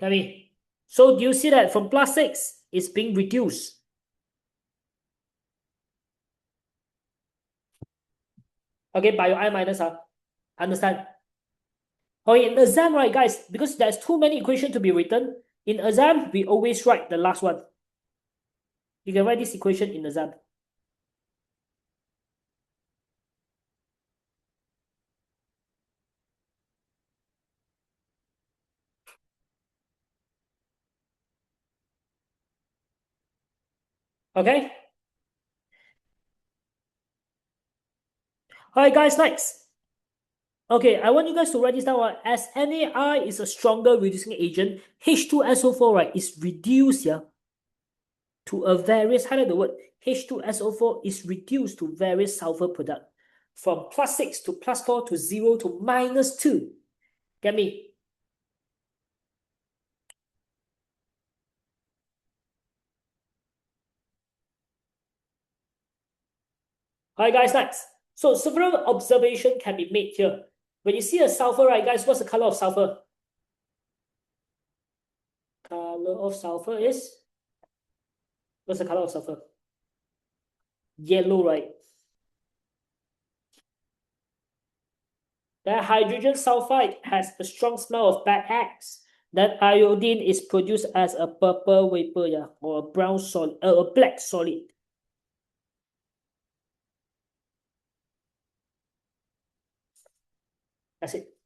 Get me? So do you see that from +6, it's being reduced? Okay, by your I minus, understand? Okay, in exam, right, guys, because there's too many equations to be written, in exam, we always write the last one. You can write this equation in exam. Okay? Alright, guys, next. Okay, I want you guys to write this down. As NaI is a stronger reducing agent, H2SO4, right, is reduced here to a various, highlight the word, H2SO4 is reduced to various sulfur product from +6 to +4 to 0 to -2. Get me? Alright, guys, next. So several observations can be made here. When you see a sulfur, right, guys, what's the color of sulfur? Color of sulfur is? What's the color of sulfur? Yellow, right? That hydrogen sulfide has a strong smell of bad eggs. That iodine is produced as a purple vapor, yeah, or a brown solid, a black solid. That's it.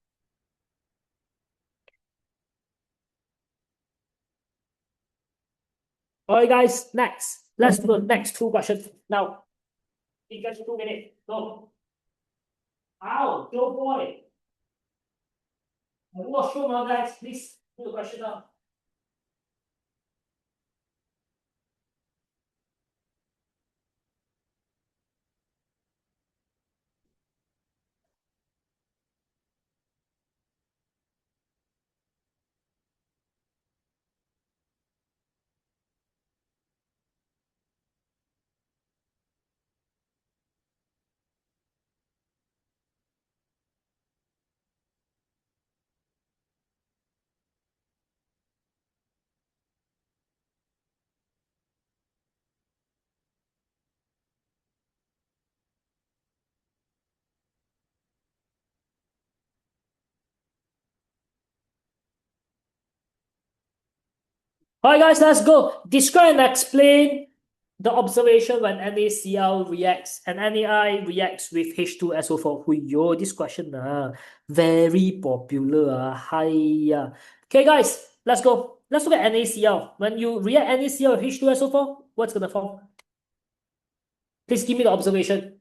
All right, guys, next. Let's do the next two questions. Now, in just 2 minutes. Go. Ow, Joe boy. I'm not sure now, guys. Please do the question now. All right, guys, let's go. Describe and explain the observation when NaCl reacts and NaI reacts with H2SO4. Yo, this question very popular. Hiya. Okay, guys, let's go. Let's look at NaCl. When you react NaCl with H2SO4, what's gonna form? Please give me the observation.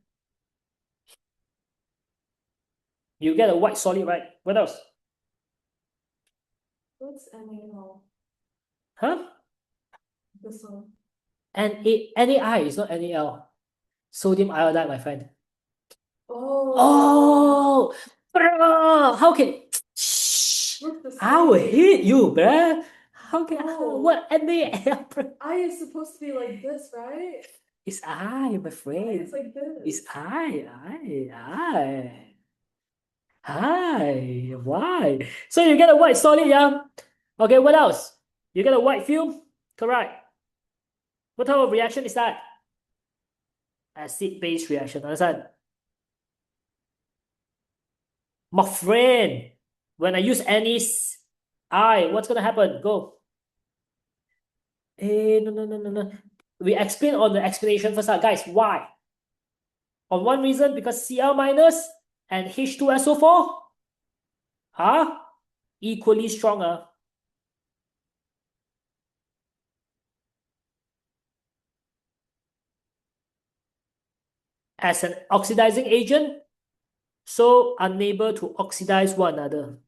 You get a white solid, right? What else? What's NaL? Huh? This one. NaI is not NaL. Sodium iodide, my friend. Oh. Oh, bruh, how can? Look the I will same. hit you, bruh. How can? No. What NaL? Bruh? I is supposed to be like this, right? It's I, my Why friend. it's like this? It's I. Hi, why? So you get a white solid, yeah? Okay, what else? You get a white film? Correct. What type of reaction is that? Acid-base reaction, understand? My friend, when I use I, what's gonna happen? Go. No. We explain on the explanation first, guys. Why? On one reason, because Cl minus and H2SO4 are equally stronger. As an oxidizing agent, so unable to oxidize one another.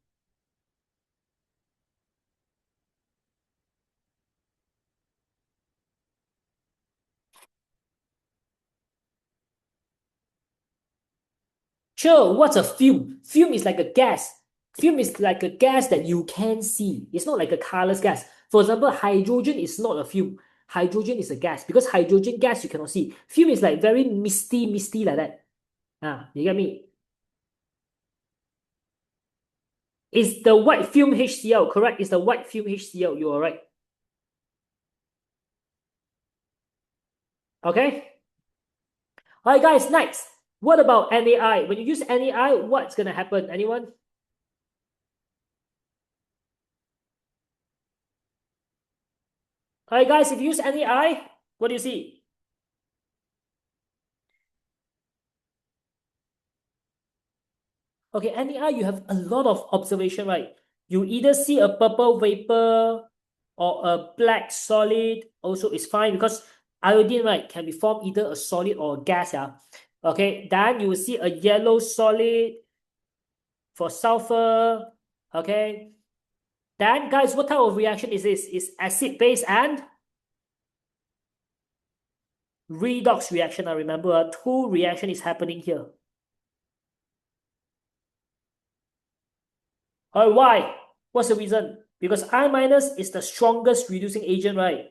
Sure, what's a fume? Fume is like a gas. Fume is like a gas that you can see. It's not like a colorless gas. For example, hydrogen is not a fume. Hydrogen is a gas because hydrogen gas you cannot see. Fume is like very misty like that. You get me? Is the white fume HCl, correct? Is the white fume HCl, you are right. Okay? Alright guys, next. What about NaI? When you use NaI, what's gonna happen? Anyone? Alright guys, if you use NaI, what do you see? Okay, NaI, you have a lot of observation, right? You either see a purple vapor or a black solid, also is fine because iodine, right, can be formed either a solid or a gas, yeah. Okay, then you will see a yellow solid for sulfur, okay. Then, guys, what type of reaction is this? It's acid-base and redox reaction. I remember two reaction is happening here. Why? What's the reason? Because I minus is the strongest reducing agent, right?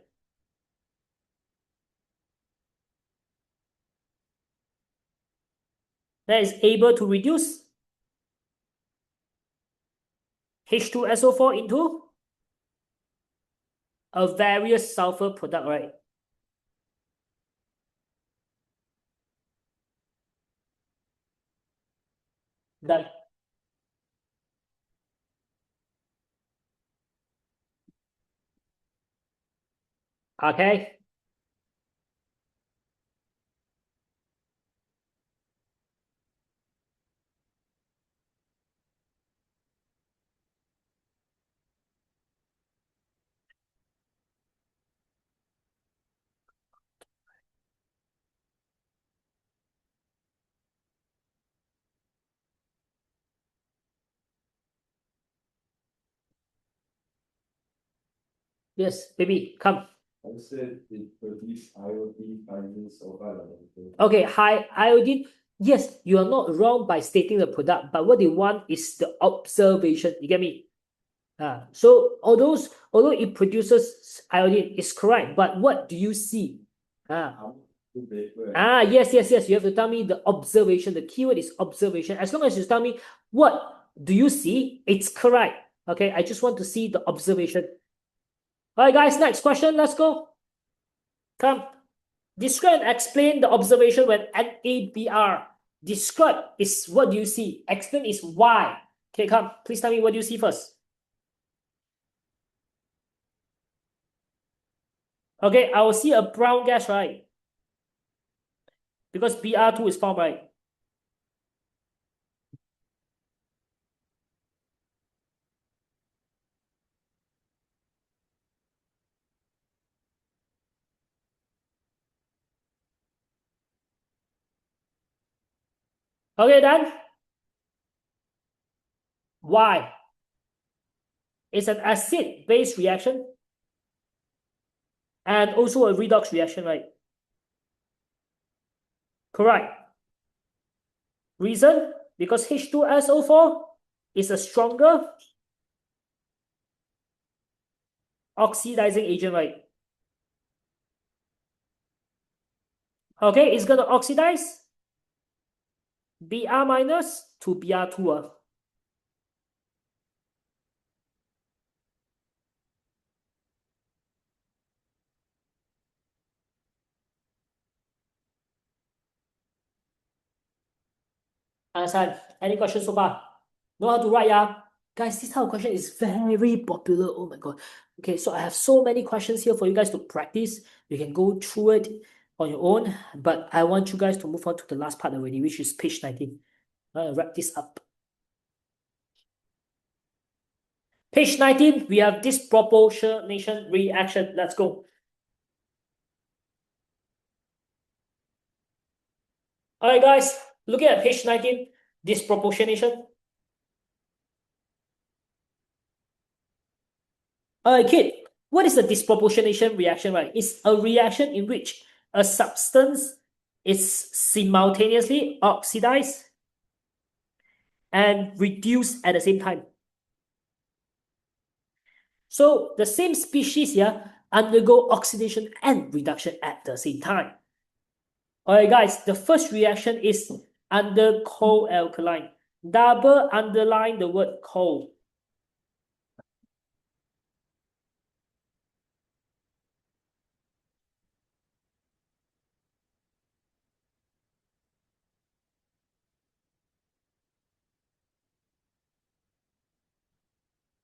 That is able to reduce H2SO4 into a various sulfur product, right? Done. Okay. Yes, baby, come. I said it produced iodine finding sulfide. Okay, high iodine. Yes, you are not wrong by stating the product, but what they want is the observation. You get me? So although it produces iodine, it's correct, but what do you see? Yes. You have to tell me the observation. The keyword is observation. As long as you tell me what do you see, it's correct. Okay, I just want to see the observation. All right, guys, next question. Let's go. Come. Describe and explain the observation when NABR. Describe is what do you see. Explain is why. Okay, come. Please tell me what do you see first. Okay, I will see a brown gas, right? Because Br2 is formed, right? Okay, then. Why? It's an acid-base reaction and also a redox reaction, right? Correct. Reason? Because H2SO4 is a stronger oxidizing agent, right? Okay, it's going to oxidize Br minus to Br2. Understand? Any questions so far? Know how to write, yeah? Guys, this type of question is very popular. Oh my god. Okay, so I have so many questions here for you guys to practice. You can go through it on your own, but I want you guys to move on to the last part already, which is page 19. I'm gonna wrap this up. Page 19, we have disproportionation reaction. Let's go. Alright guys, looking at page 19, disproportionation. Alright kid, what is a disproportionation reaction, right? It's a reaction in which a substance is simultaneously oxidized and reduced at the same time. So the same species here undergo oxidation and reduction at the same time. Alright guys, the first reaction is under cold alkaline. Double underline the word cold.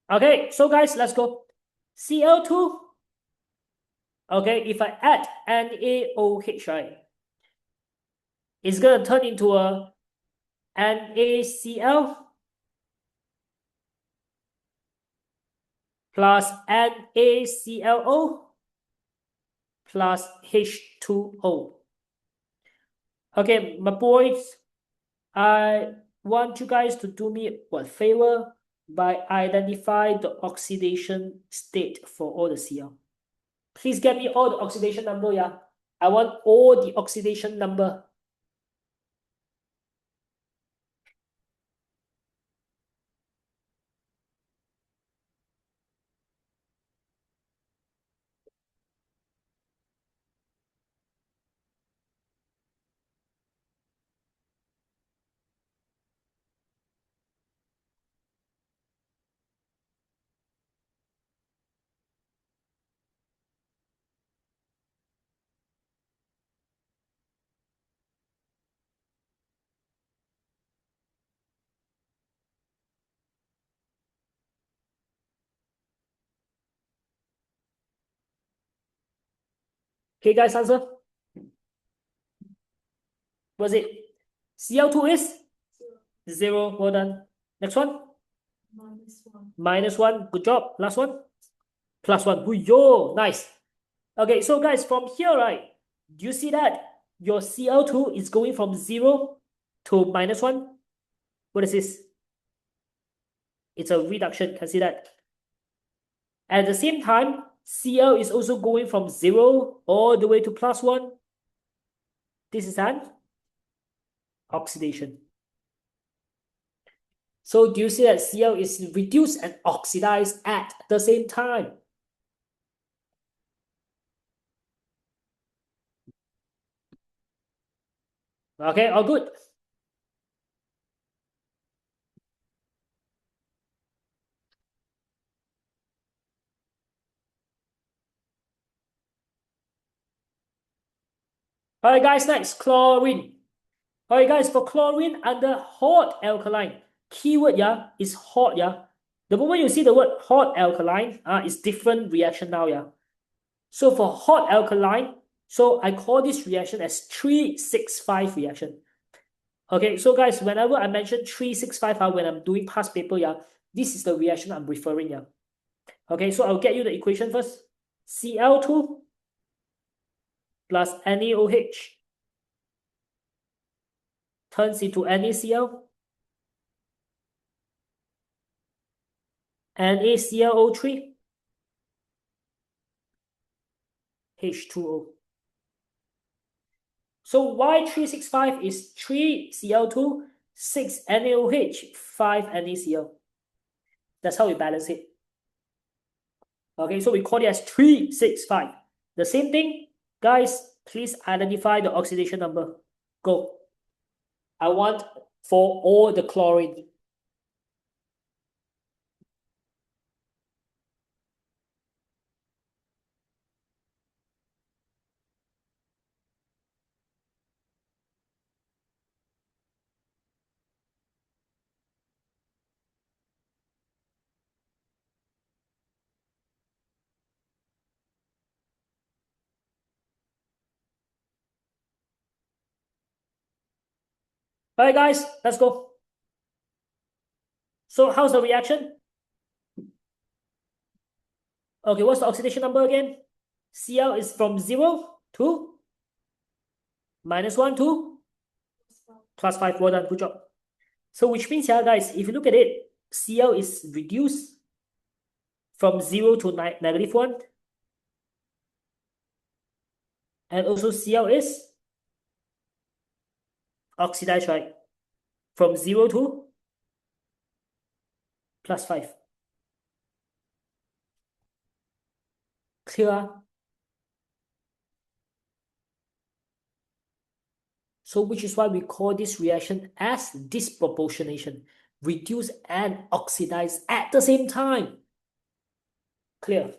Okay, so guys, let's go. Cl2. Okay, if I add NaOH, right, it's gonna turn into a NaCl plus NaClO plus H2O. Okay, my boys, I want you guys to do me what favor by identify the oxidation state for all the Cl. Please get me all the oxidation number, yeah. I want all the oxidation number. Okay, guys, answer. What's it? Cl2 is 0. Well done. Next one. -1. -1. Good job. Last one. +1. Yo, nice. Okay, so guys, from here, right, do you see that your Cl2 is going from 0 to -1? What is this? It's a reduction. Can see that? At the same time, Cl is also going from 0 all the way to +1. This is an oxidation. So do you see that Cl is reduced and oxidized at the same time? Okay, all good. Alright guys, next, chlorine. Alright guys, for chlorine under hot alkaline, keyword yeah is hot yeah. The moment you see the word hot alkaline, it's different reaction now yeah. So for hot alkaline, so I call this reaction as 3-6-5 reaction. Okay, so guys, whenever I mention 3-6-5 when I'm doing past paper yeah, this is the reaction I'm referring yeah. Okay, so I'll get you the equation first. Cl2 plus NaOH turns into NaCl, NaClO3, H2O. So Y365 is 3Cl2, 6NaOH, 5NaCl. That's how we balance it. Okay, so we call it as 365. The same thing, guys, please identify the oxidation number. Go. I want for all the chlorine. All right, guys, let's go. So how's the reaction? Okay, what's the oxidation number again? Cl is from 0 to -1 to +5. Well done, good job. So which means here, guys, if you look at it, Cl is reduced from 0 to -1. And also Cl is oxidized, right? From 0 to +5. Clear? So which is why we call this reaction as disproportionation. Reduce and oxidize at the same time. Clear?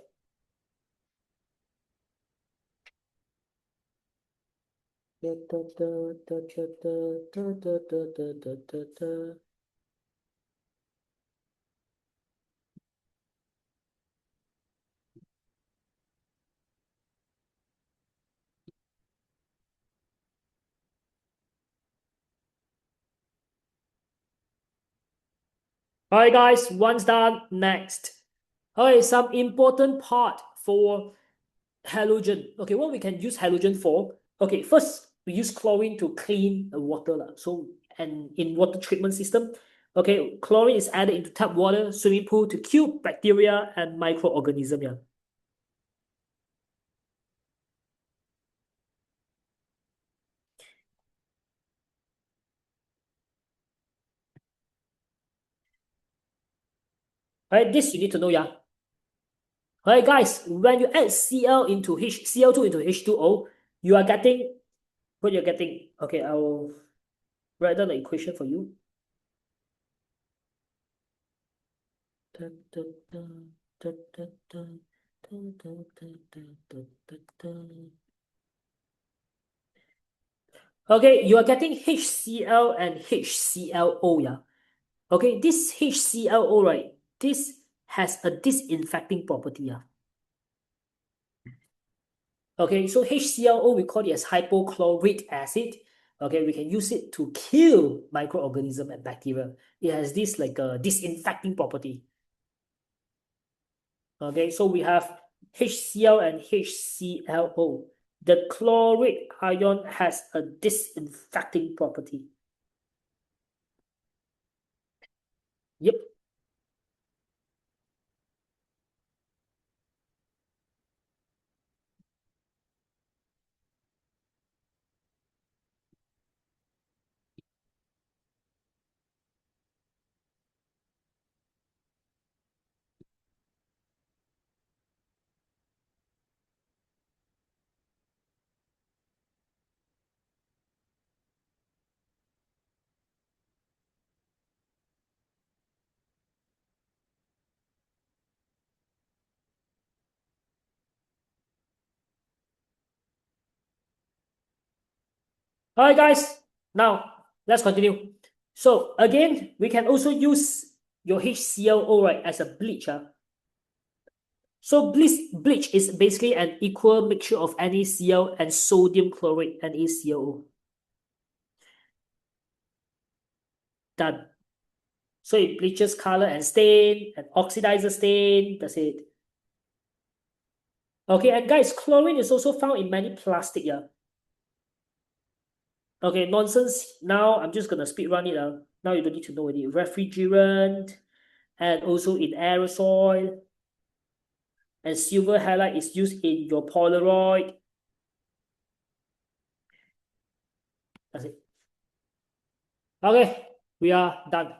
All right, guys, one's done. Next. All right, some important part for halogen. Okay, what we can use halogen for? Okay, first we use chlorine to clean the water. So, and in water treatment system, okay, chlorine is added into tap water, swimming pool to kill bacteria and microorganisms. Yeah. All right, this you need to know, yeah. All right, guys, when you add Cl2 into H2O, you are getting what you're getting. Okay, I will write down the equation for you. Okay, you are getting HCl and HClO, yeah. Okay, this HClO, right? This has a disinfecting property, yeah. Okay, so HClO, we call it as hypochlorite acid. Okay, we can use it to kill microorganism and bacteria. It has this like a disinfecting property. Okay, so we have HCl and HClO. The chloride ion has a disinfecting property. Yep. All right, guys. Now let's continue. So again, we can also use your HClO, right, as a bleach. So bleach is basically an equal mixture of NaCl and sodium chlorate and NaClO. Done. So it bleaches color and stain and oxidizes stain. That's it. Okay, and guys, chlorine is also found in many plastic. Yeah. Okay, nonsense. Now I'm just gonna speed run it. Now you don't need to know already. Refrigerant, and also in aerosol. And silver halide is used in your Polaroid. That's it. Okay, we are done.